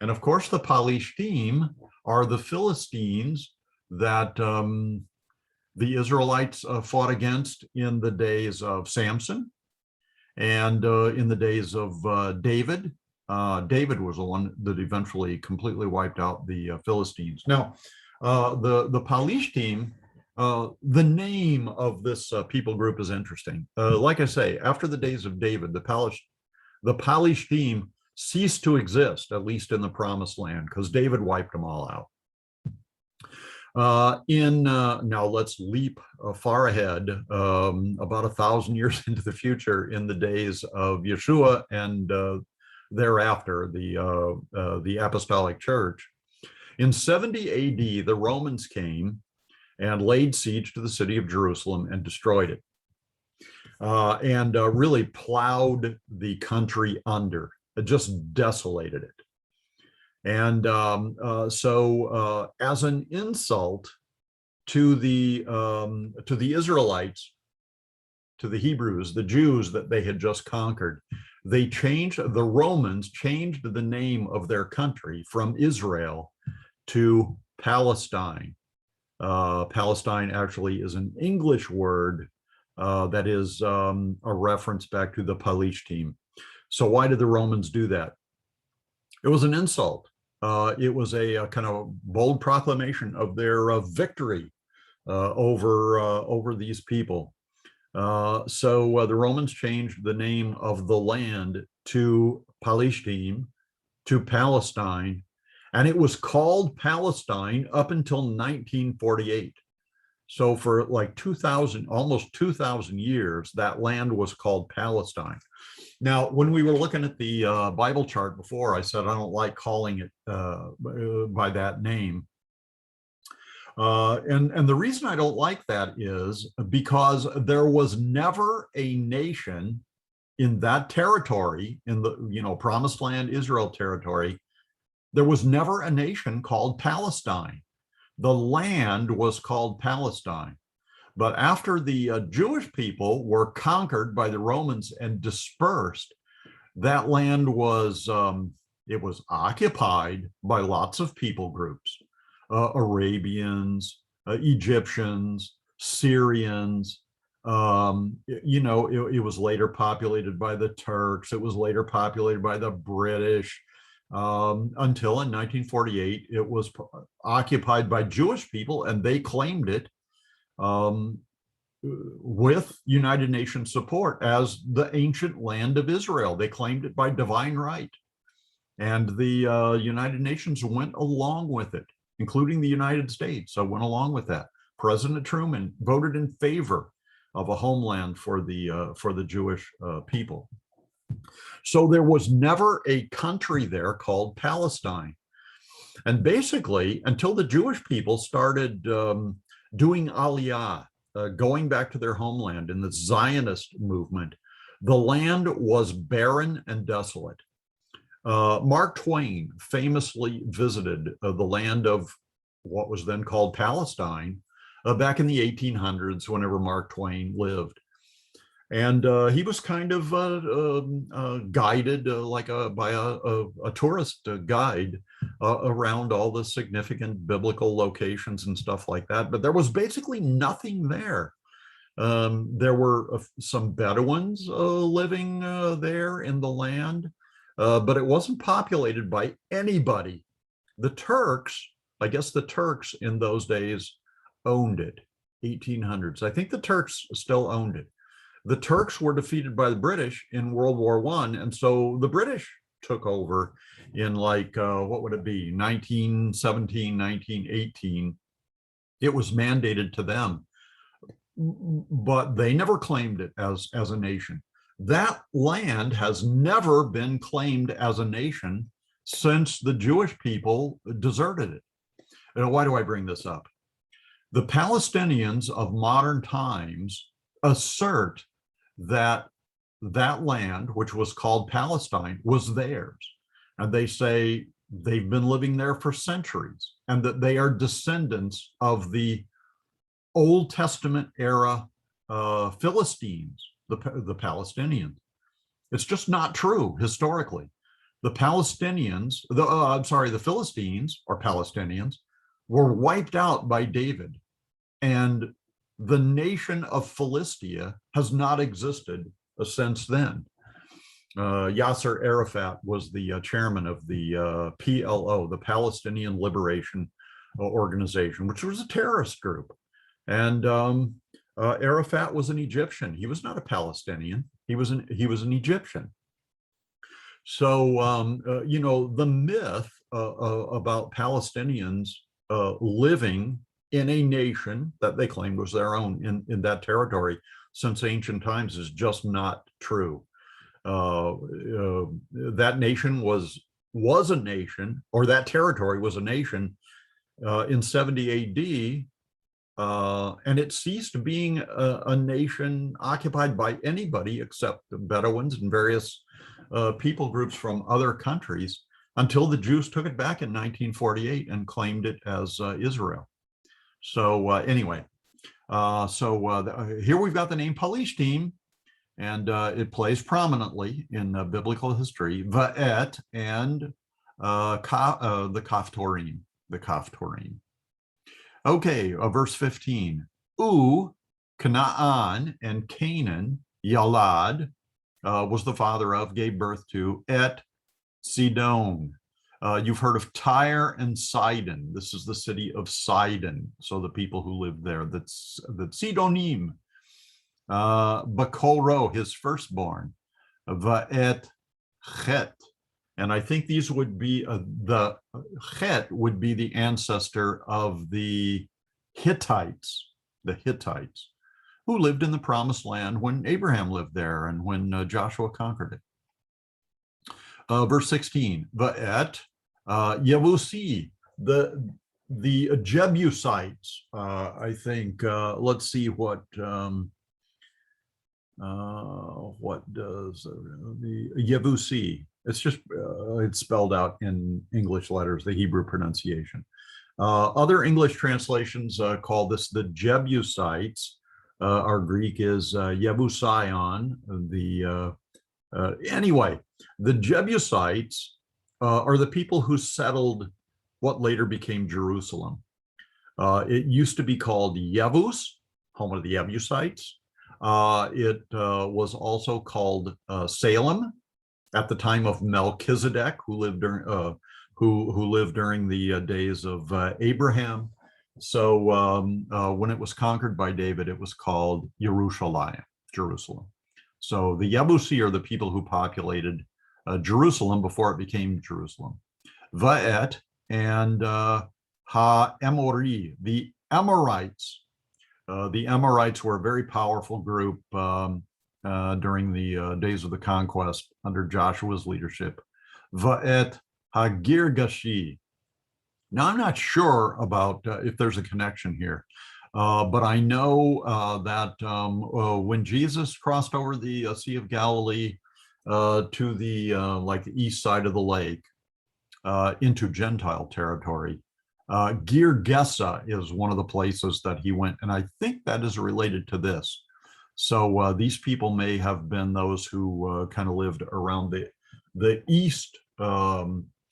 And of course, the Palishtim are the Philistines that the Israelites fought against in the days of Samson and in the days of David. David was the one that eventually completely wiped out the Philistines. Now, the Palishtim, the name of this people group is interesting. Like I say, after the days of David, the Palishtim ceased to exist, at least in the Promised Land, because David wiped them all out. Now let's leap far ahead, about 1,000 years into the future, in the days of Yeshua and thereafter the Apostolic Church. In 70 AD, the Romans came and laid siege to the city of Jerusalem and destroyed it, and really plowed the country under. It just desolated it. And so as an insult to the Israelites, to the Hebrews, the Jews that they had just conquered, the Romans changed the name of their country from Israel to Palestine. Palestine actually is an English word that is a reference back to the Palishtim. So why did the Romans do that? It was an insult. It was a kind of bold proclamation of their victory over these people. So the Romans changed the name of the land to Palishtim, to Palestine, and it was called Palestine up until 1948. So for like almost 2,000 years, that land was called Palestine. Now, when we were looking at the Bible chart before, I said I don't like calling it by that name. And the reason I don't like that is because there was never a nation in that territory, in the Promised Land Israel territory. There was never a nation called Palestine. The land was called Palestine. But after the Jewish people were conquered by the Romans and dispersed, that land was it was occupied by lots of people groups, Arabians, Egyptians, Syrians. It was later populated by the Turks. It was later populated by the British. Until in 1948, it was occupied by Jewish people, and they claimed it with United Nations support as the ancient land of Israel. They claimed it by divine right. And the United Nations went along with it, including the United States. So went along with that. President Truman voted in favor of a homeland for the Jewish people. So there was never a country there called Palestine. And basically, until the Jewish people started doing Aliyah, going back to their homeland in the Zionist movement, the land was barren and desolate. Mark Twain famously visited the land of what was then called Palestine back in the 1800s, whenever Mark Twain lived. And he was kind of guided by a tourist guide around all the significant biblical locations and stuff like that. But there was basically nothing there. There were some Bedouins living there in the land, but it wasn't populated by anybody. The Turks, I guess the Turks in those days owned it, 1800s. I think the Turks still owned it. The Turks were defeated by the British in World War I, and so the British took over in what would it be, 1917, 1918. It was mandated to them, but they never claimed it as a nation. That land has never been claimed as a nation since the Jewish people deserted it. And why do I bring this up? The Palestinians of modern times assert that land, which was called Palestine, was theirs. And they say they've been living there for centuries and that they are descendants of the Old Testament era Philistines, the Palestinians. It's just not true historically. The Philistines or Palestinians were wiped out by David, and the nation of Philistia has not existed since then. Yasser Arafat was the chairman of the PLO, the Palestinian Liberation Organization, which was a terrorist group. And Arafat was an Egyptian. He was not a Palestinian. He was an Egyptian. So, the myth about Palestinians living in a nation that they claimed was their own in that territory since ancient times is just not true. That nation was a nation, or that territory was a nation in 70 AD, and it ceased being a nation occupied by anybody except the Bedouins and various people groups from other countries until the Jews took it back in 1948 and claimed it as Israel. So anyway, here we've got the name Palestine, and it plays prominently in biblical history, Va'et and the Kaftorim, Okay, verse 15. Canaan and Canaan, Yalad, was the father of, gave birth to, Et Sidon. You've heard of Tyre and Sidon. This is the city of Sidon. So the people who lived there, that's Sidonim. Bakoro, his firstborn, Va'et Chet. And I think these would be, the Chet would be the ancestor of the Hittites, who lived in the promised land when Abraham lived there and when Joshua conquered it. Verse 16, Va'et Yebusi, the Jebusites, I think, let's see what does the Yebusi, it's just, it's spelled out in English letters, the Hebrew pronunciation. Other English translations call this the Jebusites. Our Greek is Jebusion. Anyway, the Jebusites are the people who settled what later became Jerusalem. It used to be called Yebus, home of the Jebusites. It was also called Salem at the time of Melchizedek, who lived during the days of Abraham. So when it was conquered by David, it was called Jerusalem. So the Yebusi are the people who populated Jerusalem before it became Jerusalem. Va'et and Ha-Emori, the Amorites. The Amorites were a very powerful group during the days of the conquest under Joshua's leadership. Va'et Ha-Girgashi. Now, I'm not sure about if there's a connection here, but I know that when Jesus crossed over the Sea of Galilee to the like the east side of the lake into Gentile territory, Girgesa is one of the places that he went, and I think that is related to this. So these people may have been those who kind of lived around the east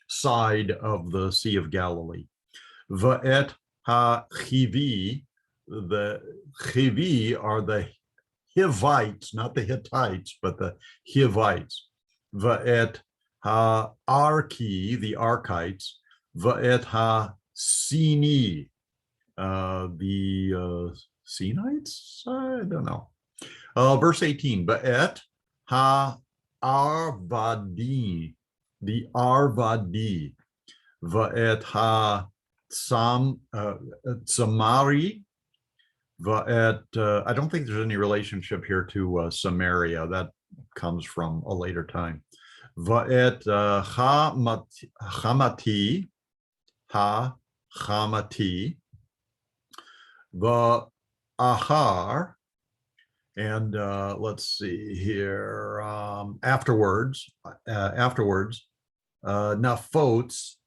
side of the Sea of Galilee. Va'et ha-Chivi, the Chivi are the Hivites, not the Hittites, but the Hivites. Va'et ha-Arki, the Arkites. Va'et ha-Sini, the Sinites? I don't know. Verse 18, Va'et ha-Arvadi, the Arvadi. Va'et ha-Samari. Va'et, I don't think there's any relationship here to Samaria. That comes from a later time. Va'et Hamati, ha-Hamati. Va'ahar, and let's see here, afterwards, Nafots,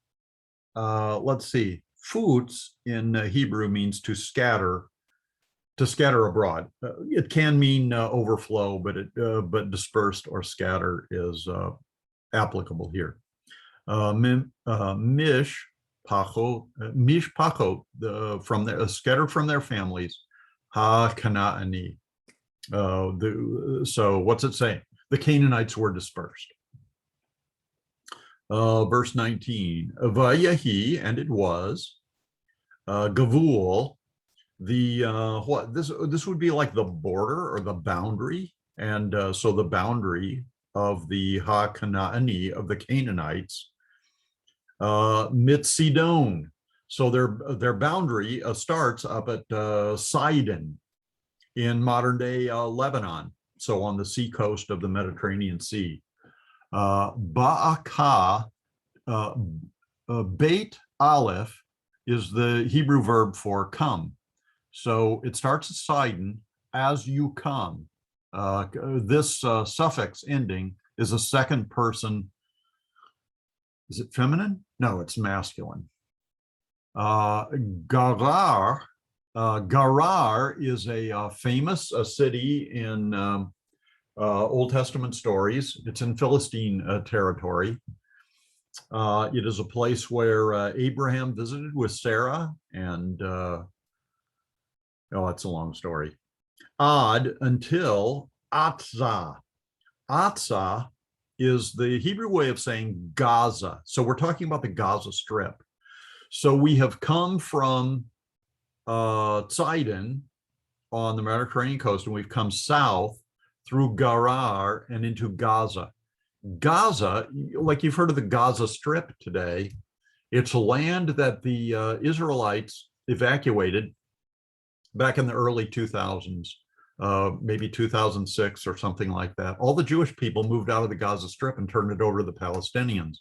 let's see, Futs in Hebrew means to scatter abroad. It can mean overflow, but dispersed or scatter is applicable here. Mish Pacho, from their scattered from their families, Ha-Kanaani. So what's it saying? The Canaanites were dispersed. Verse 19, Vayahi, and it was, Gavul, the what this would be like the border or the boundary, and so the boundary of the Ha-Kanaani of the Canaanites, Mitzidon. So their boundary starts up at Sidon in modern day Lebanon, so on the sea coast of the Mediterranean Sea. Ba'aka, Beit Aleph is the Hebrew verb for come. So it starts at Sidon, as you come. This suffix ending is a second person. Is it feminine? No, it's masculine. Garar is a famous city in Old Testament stories. It's in Philistine territory. It is a place where Abraham visited with Sarah, and that's a long story. Until Atzah. Atzah is the Hebrew way of saying Gaza. So we're talking about the Gaza Strip. So we have come from Sidon on the Mediterranean coast, and we've come south through Gerar and into Gaza. Gaza, like you've heard of the Gaza Strip today, it's land that the Israelites evacuated back in the early 2000s, maybe 2006 or something like that. All the Jewish people moved out of the Gaza Strip and turned it over to the Palestinians.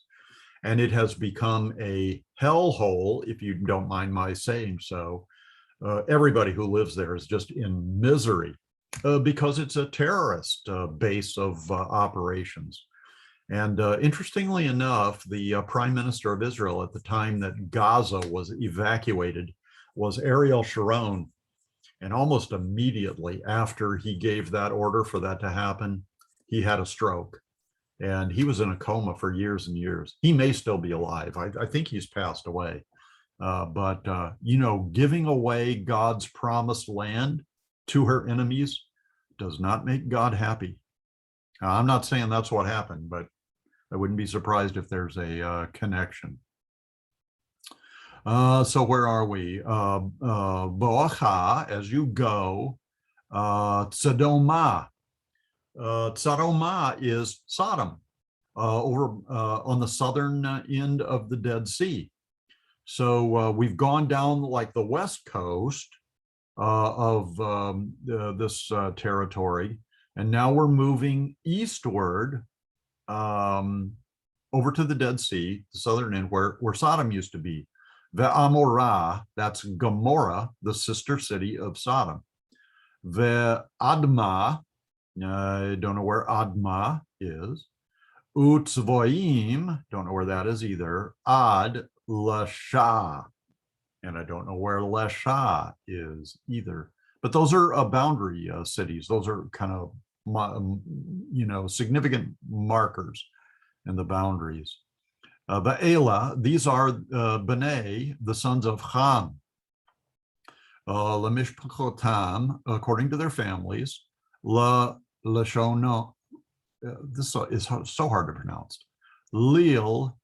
And it has become a hellhole, if you don't mind my saying so. Everybody who lives there is just in misery because it's a terrorist base of operations. And interestingly enough, the prime minister of Israel at the time that Gaza was evacuated was Ariel Sharon. And almost immediately after he gave that order for that to happen, he had a stroke. And he was in a coma for years and years. He may still be alive. I think he's passed away. But giving away God's promised land to her enemies does not make God happy. I'm not saying that's what happened, but I wouldn't be surprised if there's a connection. So where are we? Boacha, as you go, Tzadoma. Tzadoma is Sodom, over on the southern end of the Dead Sea. So we've gone down like the west coast of this territory, and now we're moving eastward over to the Dead Sea, the southern end, where Sodom used to be. The Amorah, that's Gomorrah, the sister city of Sodom. The Admah, I don't know where Admah is. Utzvoim, don't know where that is either. Ad Lasha, and I don't know where Lesha is either. But those are boundary cities. Those are kind of, significant markers in the boundaries. Ba'ela, these are B'nai, the sons of Ham. Lemishpachotam, according to their families. La Lashono, this is so hard to pronounce. Lil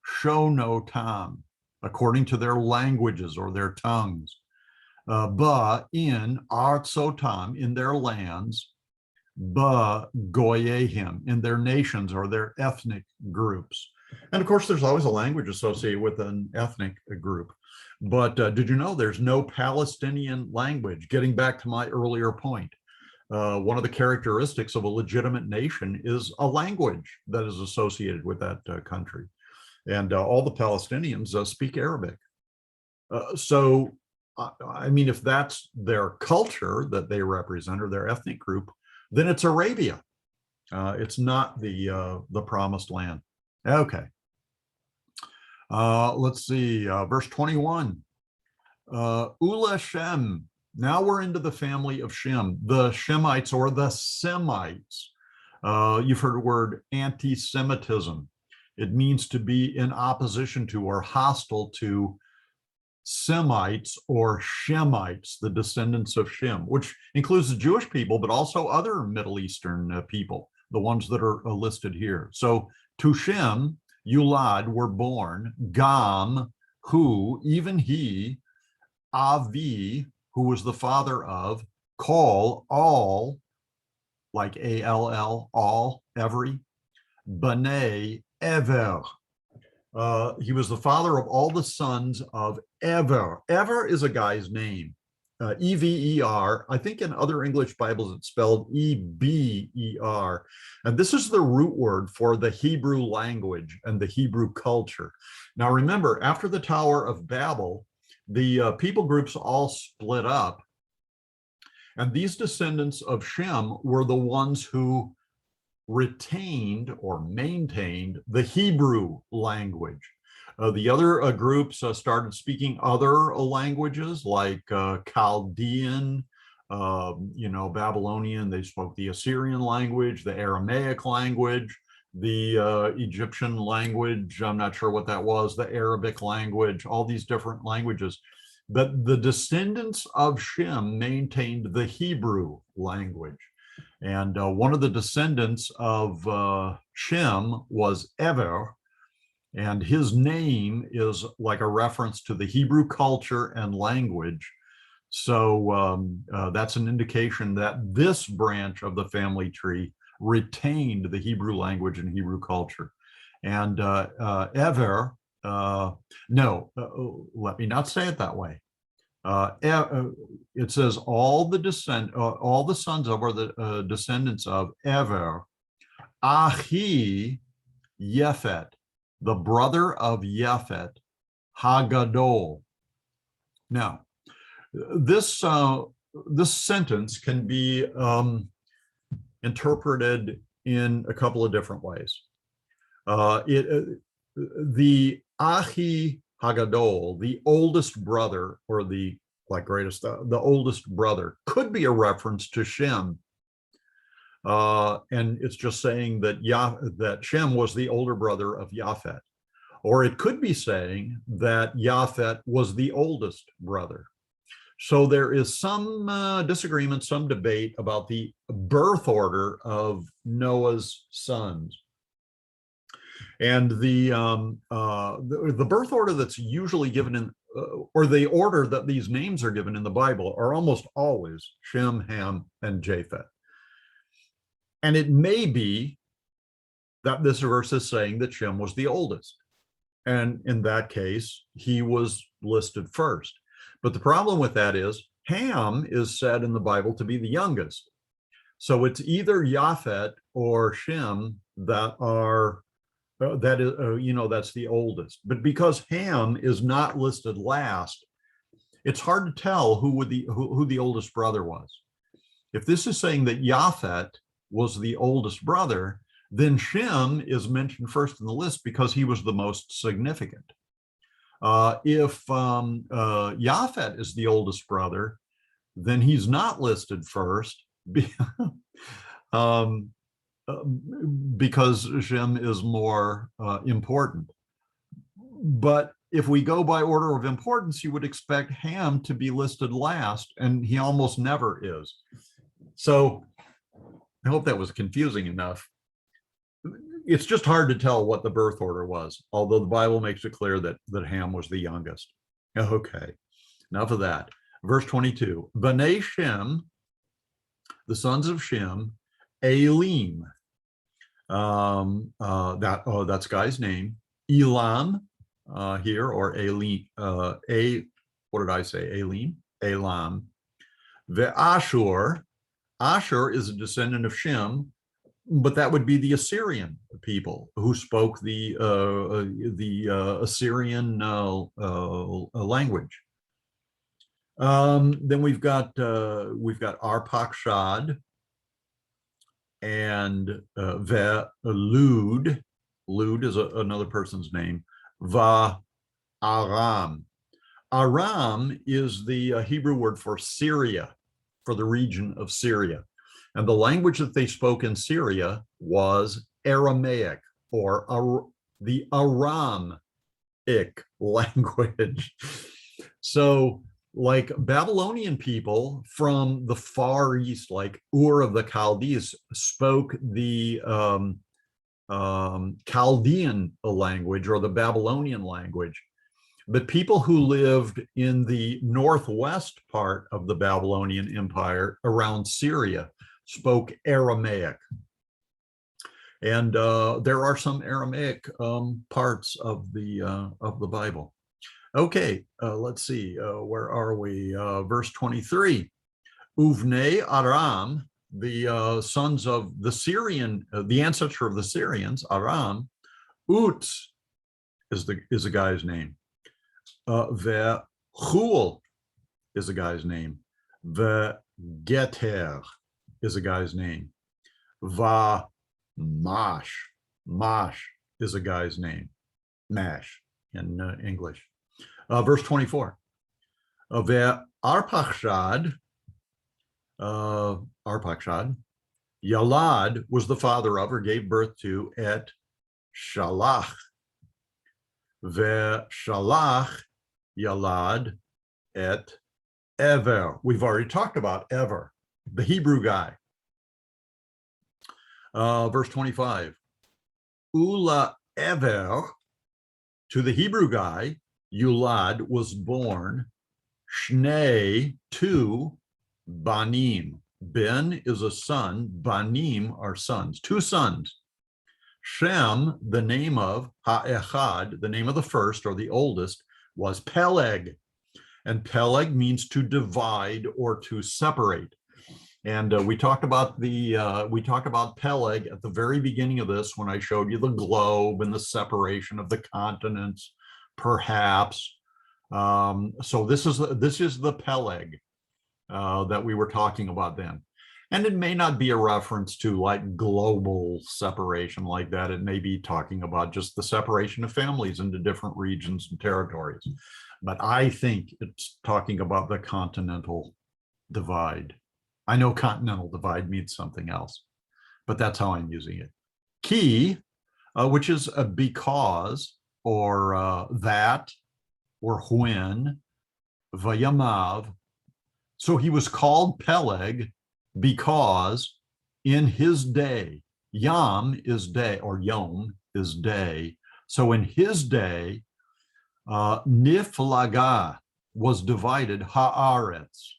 Shonotam, according to their languages or their tongues. Ba in Artsotam, in their lands. Ba Goyehim, in their nations or their ethnic groups. And of course, there's always a language associated with an ethnic group. But did you know there's no Palestinian language? Getting back to my earlier point, one of the characteristics of a legitimate nation is a language that is associated with that country. And all the Palestinians speak Arabic. So, I mean, if that's their culture that they represent or their ethnic group, then it's Arabia. It's not the promised land. Okay. Let's see, verse 21. Ula Shem. Now we're into the family of Shem, the Shemites or the Semites. You've heard the word anti-Semitism. It means to be in opposition to or hostile to Semites or Shemites, the descendants of Shem, which includes the Jewish people, but also other Middle Eastern people, the ones that are listed here. So to Shem, Yulad, were born, Gam, who, even he, Avi, who was the father of, Kol, all, like A-L-L, all, every, B'nai, Ever. He was the father of all the sons of Ever. Ever is a guy's name. E-V-E-R. I think in other English Bibles it's spelled E-B-E-R. And this is the root word for the Hebrew language and the Hebrew culture. Now remember, after the Tower of Babel, the people groups all split up. And these descendants of Shem were the ones who retained or maintained the Hebrew language. The other groups started speaking other languages like Chaldean, Babylonian. They spoke the Assyrian language, the Aramaic language, the Egyptian language. I'm not sure what that was, the Arabic language, all these different languages. But the descendants of Shem maintained the Hebrew language. And one of the descendants of Shem was Ever, and his name is like a reference to the Hebrew culture and language. So that's an indication that this branch of the family tree retained the Hebrew language and Hebrew culture. And Ever, no, let me not say it that way. It says all the sons of, or the descendants of Ever, Ahi Yefet, the brother of Yefet, Hagadol. Now, this sentence can be interpreted in a couple of different ways. The Ahi Hagadol, the oldest brother, or the oldest brother, could be a reference to Shem. And it's just saying that that Shem was the older brother of Japhet. Or it could be saying that Japhet was the oldest brother. So there is some disagreement, some debate about the birth order of Noah's sons. And the birth order that's usually given in, or the order that these names are given in the Bible, are almost always Shem, Ham, and Japheth. And it may be that this verse is saying that Shem was the oldest. And in that case, he was listed first. But the problem with that is Ham is said in the Bible to be the youngest. So it's either Japhet or Shem that are that is that's the oldest. But because Ham is not listed last, it's hard to tell who the oldest brother was. If this is saying that Japhet was the oldest brother, then Shem is mentioned first in the list because he was the most significant. If Japhet is the oldest brother, then he's not listed first because Shem is more important. But if we go by order of importance, you would expect Ham to be listed last, and he almost never is. So I hope that was confusing enough. It's just hard to tell what the birth order was, although the Bible makes it clear that Ham was the youngest. Okay, enough of that. Verse 22, B'nai Shem, the sons of Shem, Elim. That's guy's name. Elam here, or Elim. What did I say? Elim? Elam. Ve'ashur. Ashur is a descendant of Shem, but that would be the Assyrian people who spoke the Assyrian language. Then we've got Arpachshad and Lud. Lud is another person's name. Va Aram. Aram is the Hebrew word for Syria, for the region of Syria. And the language that they spoke in Syria was Aramaic, or the Aramic language. So like Babylonian people from the Far East, like Ur of the Chaldees, spoke the Chaldean language, or the Babylonian language. But people who lived in the northwest part of the Babylonian Empire around Syria spoke Aramaic. And there are some Aramaic parts of the Bible. Okay, let's see, where are we? Verse 23, Ubene Aram, the sons of the Syrian, the ancestor of the Syrians, Aram, Uts is a guy's name. Ve'chul is a guy's name. Ve'geter is a guy's name. Va'mash, mash is a guy's name. Mash in English. Verse 24. Arpachshad, Yalad was the father of, or gave birth to, Et Shalach. Ve'shalach Yalad et Ever. We've already talked about Ever, the Hebrew guy. Verse 25. Ula Ever, to the Hebrew guy, Yulad was born Shnei, two Banim. Ben is a son, Banim are sons, two sons. Shem, the name of Ha'echad, the name of the first or the oldest, was Peleg. And Peleg means to divide or to separate. And we talked about Peleg at the very beginning of this, when I showed you the globe and the separation of the continents, perhaps. So this is the Peleg that we were talking about then. And it may not be a reference to like global separation like that. It may be talking about just the separation of families into different regions and territories. But I think it's talking about the continental divide. I know continental divide means something else, but that's how I'm using it. Ki, which is a because, or that, or when, vayamav. So he was called Peleg because in his day, Yam is day, or Yom is day. So in his day, Niflaga was divided, Haaretz.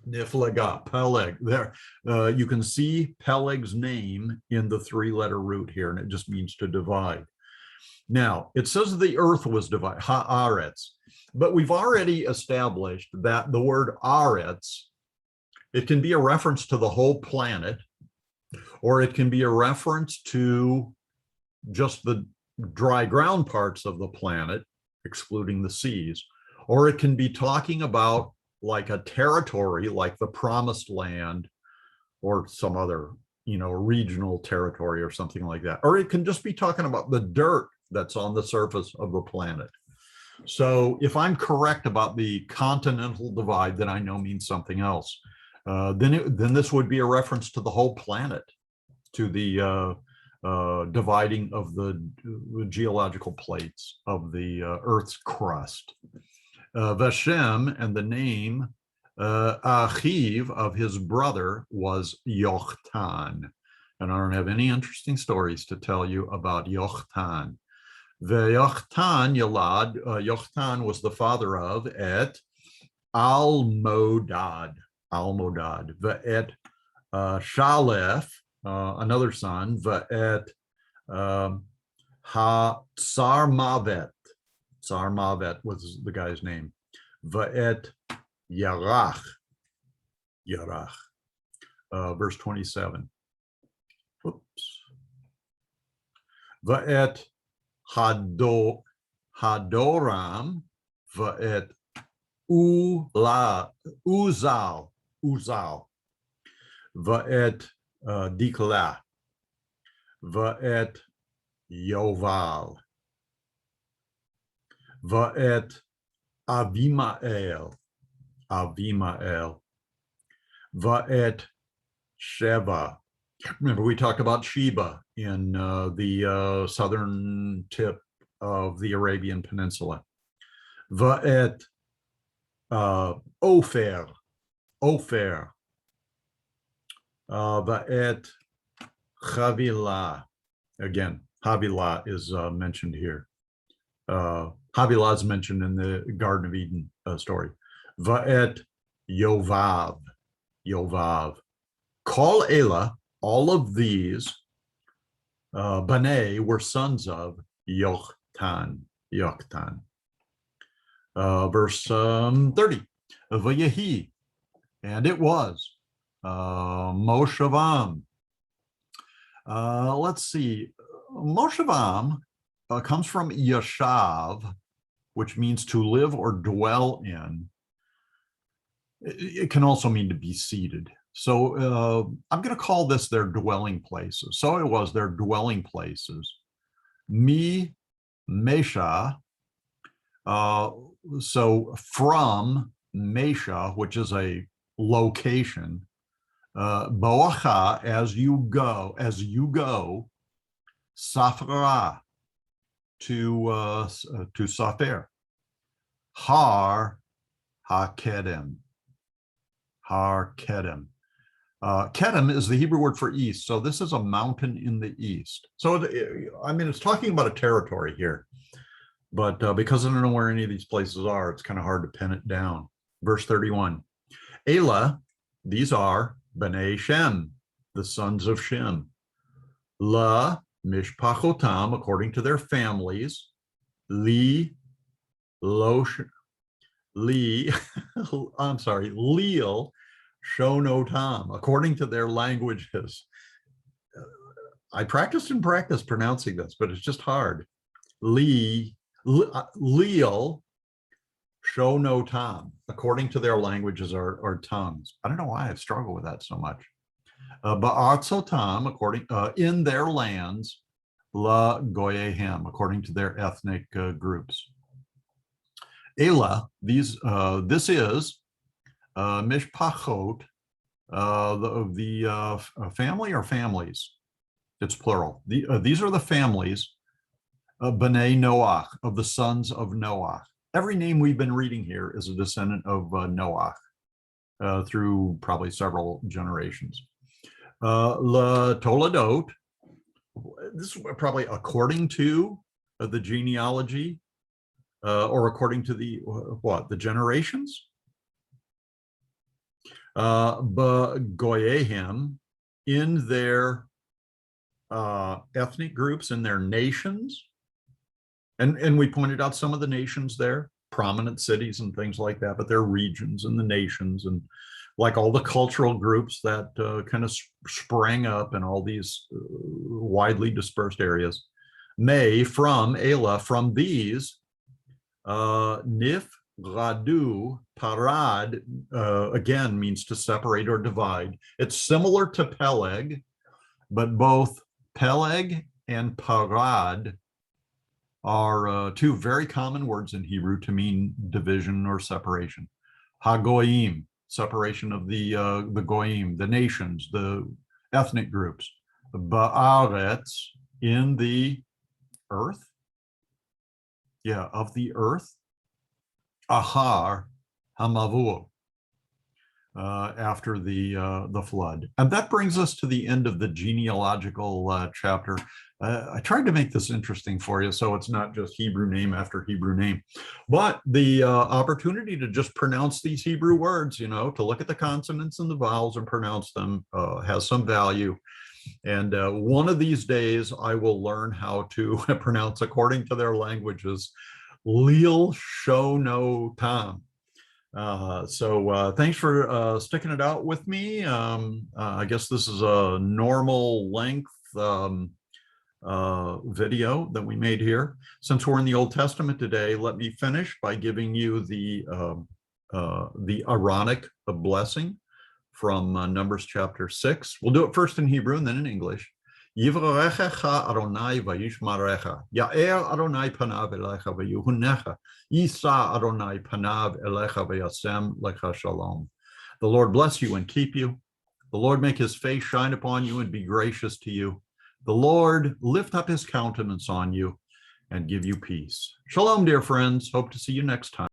Niflaga, Peleg. There, you can see Peleg's name in the three-letter root here, and it just means to divide. Now, it says the earth was divided, Haaretz, but we've already established that the word Aretz, it can be a reference to the whole planet, or it can be a reference to just the dry ground parts of the planet, excluding the seas, or it can be talking about like a territory, like the Promised Land, or some other, regional territory or something like that. Or it can just be talking about the dirt that's on the surface of the planet. So if I'm correct about the continental divide, then I know means something else. Then this would be a reference to the whole planet, to the dividing of the geological plates of the Earth's crust. Vashem, and the name Achiv of his brother was Yochtan. And I don't have any interesting stories to tell you about Yochtan. Yochtan Yalad, Yochtan was the father of Et Almodad, Ve'et Shalef, another son, Ve'et Tsarmavet. Tsarmavet was the guy's name. Ve'et Yarach. Verse 27. Oops. Ve'et Hadoram, Ve'et Uzal, Ve'et Dikla, Ve'et Yoval, Ve'et Avimael, Ve'et Sheva. Remember, we talked about Sheba in the southern tip of the Arabian Peninsula. Ve'et Ofer, Ve'et Havilah. Again, Havilah is mentioned here. Havilah is mentioned in the Garden of Eden story. Va'et Yovav. Kol Elah, all of these, Banei, were sons of Yochtan. Verse 30. Vayehi, and it was Moshavam. Let's see. Moshavam comes from Yashav, which means to live or dwell in. It can also mean to be seated. So I'm going to call this their dwelling places. So it was their dwelling places. Mi Mesha. So from Mesha, which is a location, Boacha, as you go, Safra, to Safer. Har HaKedem. Kedem is the Hebrew word for east. So this is a mountain in the east. So, it's talking about a territory here. But because I don't know where any of these places are, it's kind of hard to pin it down. Verse 31. Elah, these are B'nai Shem, the sons of Shem. La Mishpachotam, according to their families. Leal, Shonotam, according to their languages. I practiced pronouncing this, but it's just hard. Leal, Shonotam, according to their languages or tongues. I don't know why I've struggled with that so much. Ba'artzotam, according in their lands, La Goyehem, according to their ethnic groups. Elah, this is Mishpachot, the family or families. It's plural. These are the families of B'nai Noach, of the sons of Noach. Every name we've been reading here is a descendant of Noach through probably several generations. La Toledot. This is probably according to the genealogy, or according to the the generations. Goyehem, in their ethnic groups, in their nations, and we pointed out some of the nations there, prominent cities and things like that, but their regions and the nations, and like all the cultural groups that kind of sprang up in all these widely dispersed areas. May, from Elah, from these, Nif, Radu, Parad, again means to separate or divide. It's similar to Peleg, but both Peleg and Parad are two very common words in Hebrew to mean division or separation. Hagoyim, separation of the goyim, the nations, the ethnic groups. Ba'aretz, in the earth. Yeah, of the earth. Ahar hamavur, after the flood. And that brings us to the end of the genealogical chapter. I tried to make this interesting for you, so it's not just Hebrew name after Hebrew name, but the opportunity to just pronounce these Hebrew words, you know, to look at the consonants and the vowels and pronounce them has some value. And one of these days, I will learn how to pronounce according to their languages, Lil Shono Tam. So thanks for sticking it out with me. I guess this is a normal length video that we made here. Since we're in the Old Testament today, let me finish by giving you the Aaronic blessing from Numbers chapter 6. We'll do it first in Hebrew and then in English. Yivrechecha Adonai vayishmarecha. Ya'er Adonai panav elecha vayuhunecha. Yisa Adonai panav elecha vayasem lecha shalom. The Lord bless you and keep you. The Lord make his face shine upon you and be gracious to you. The Lord lift up his countenance on you and give you peace. Shalom, dear friends. Hope to see you next time.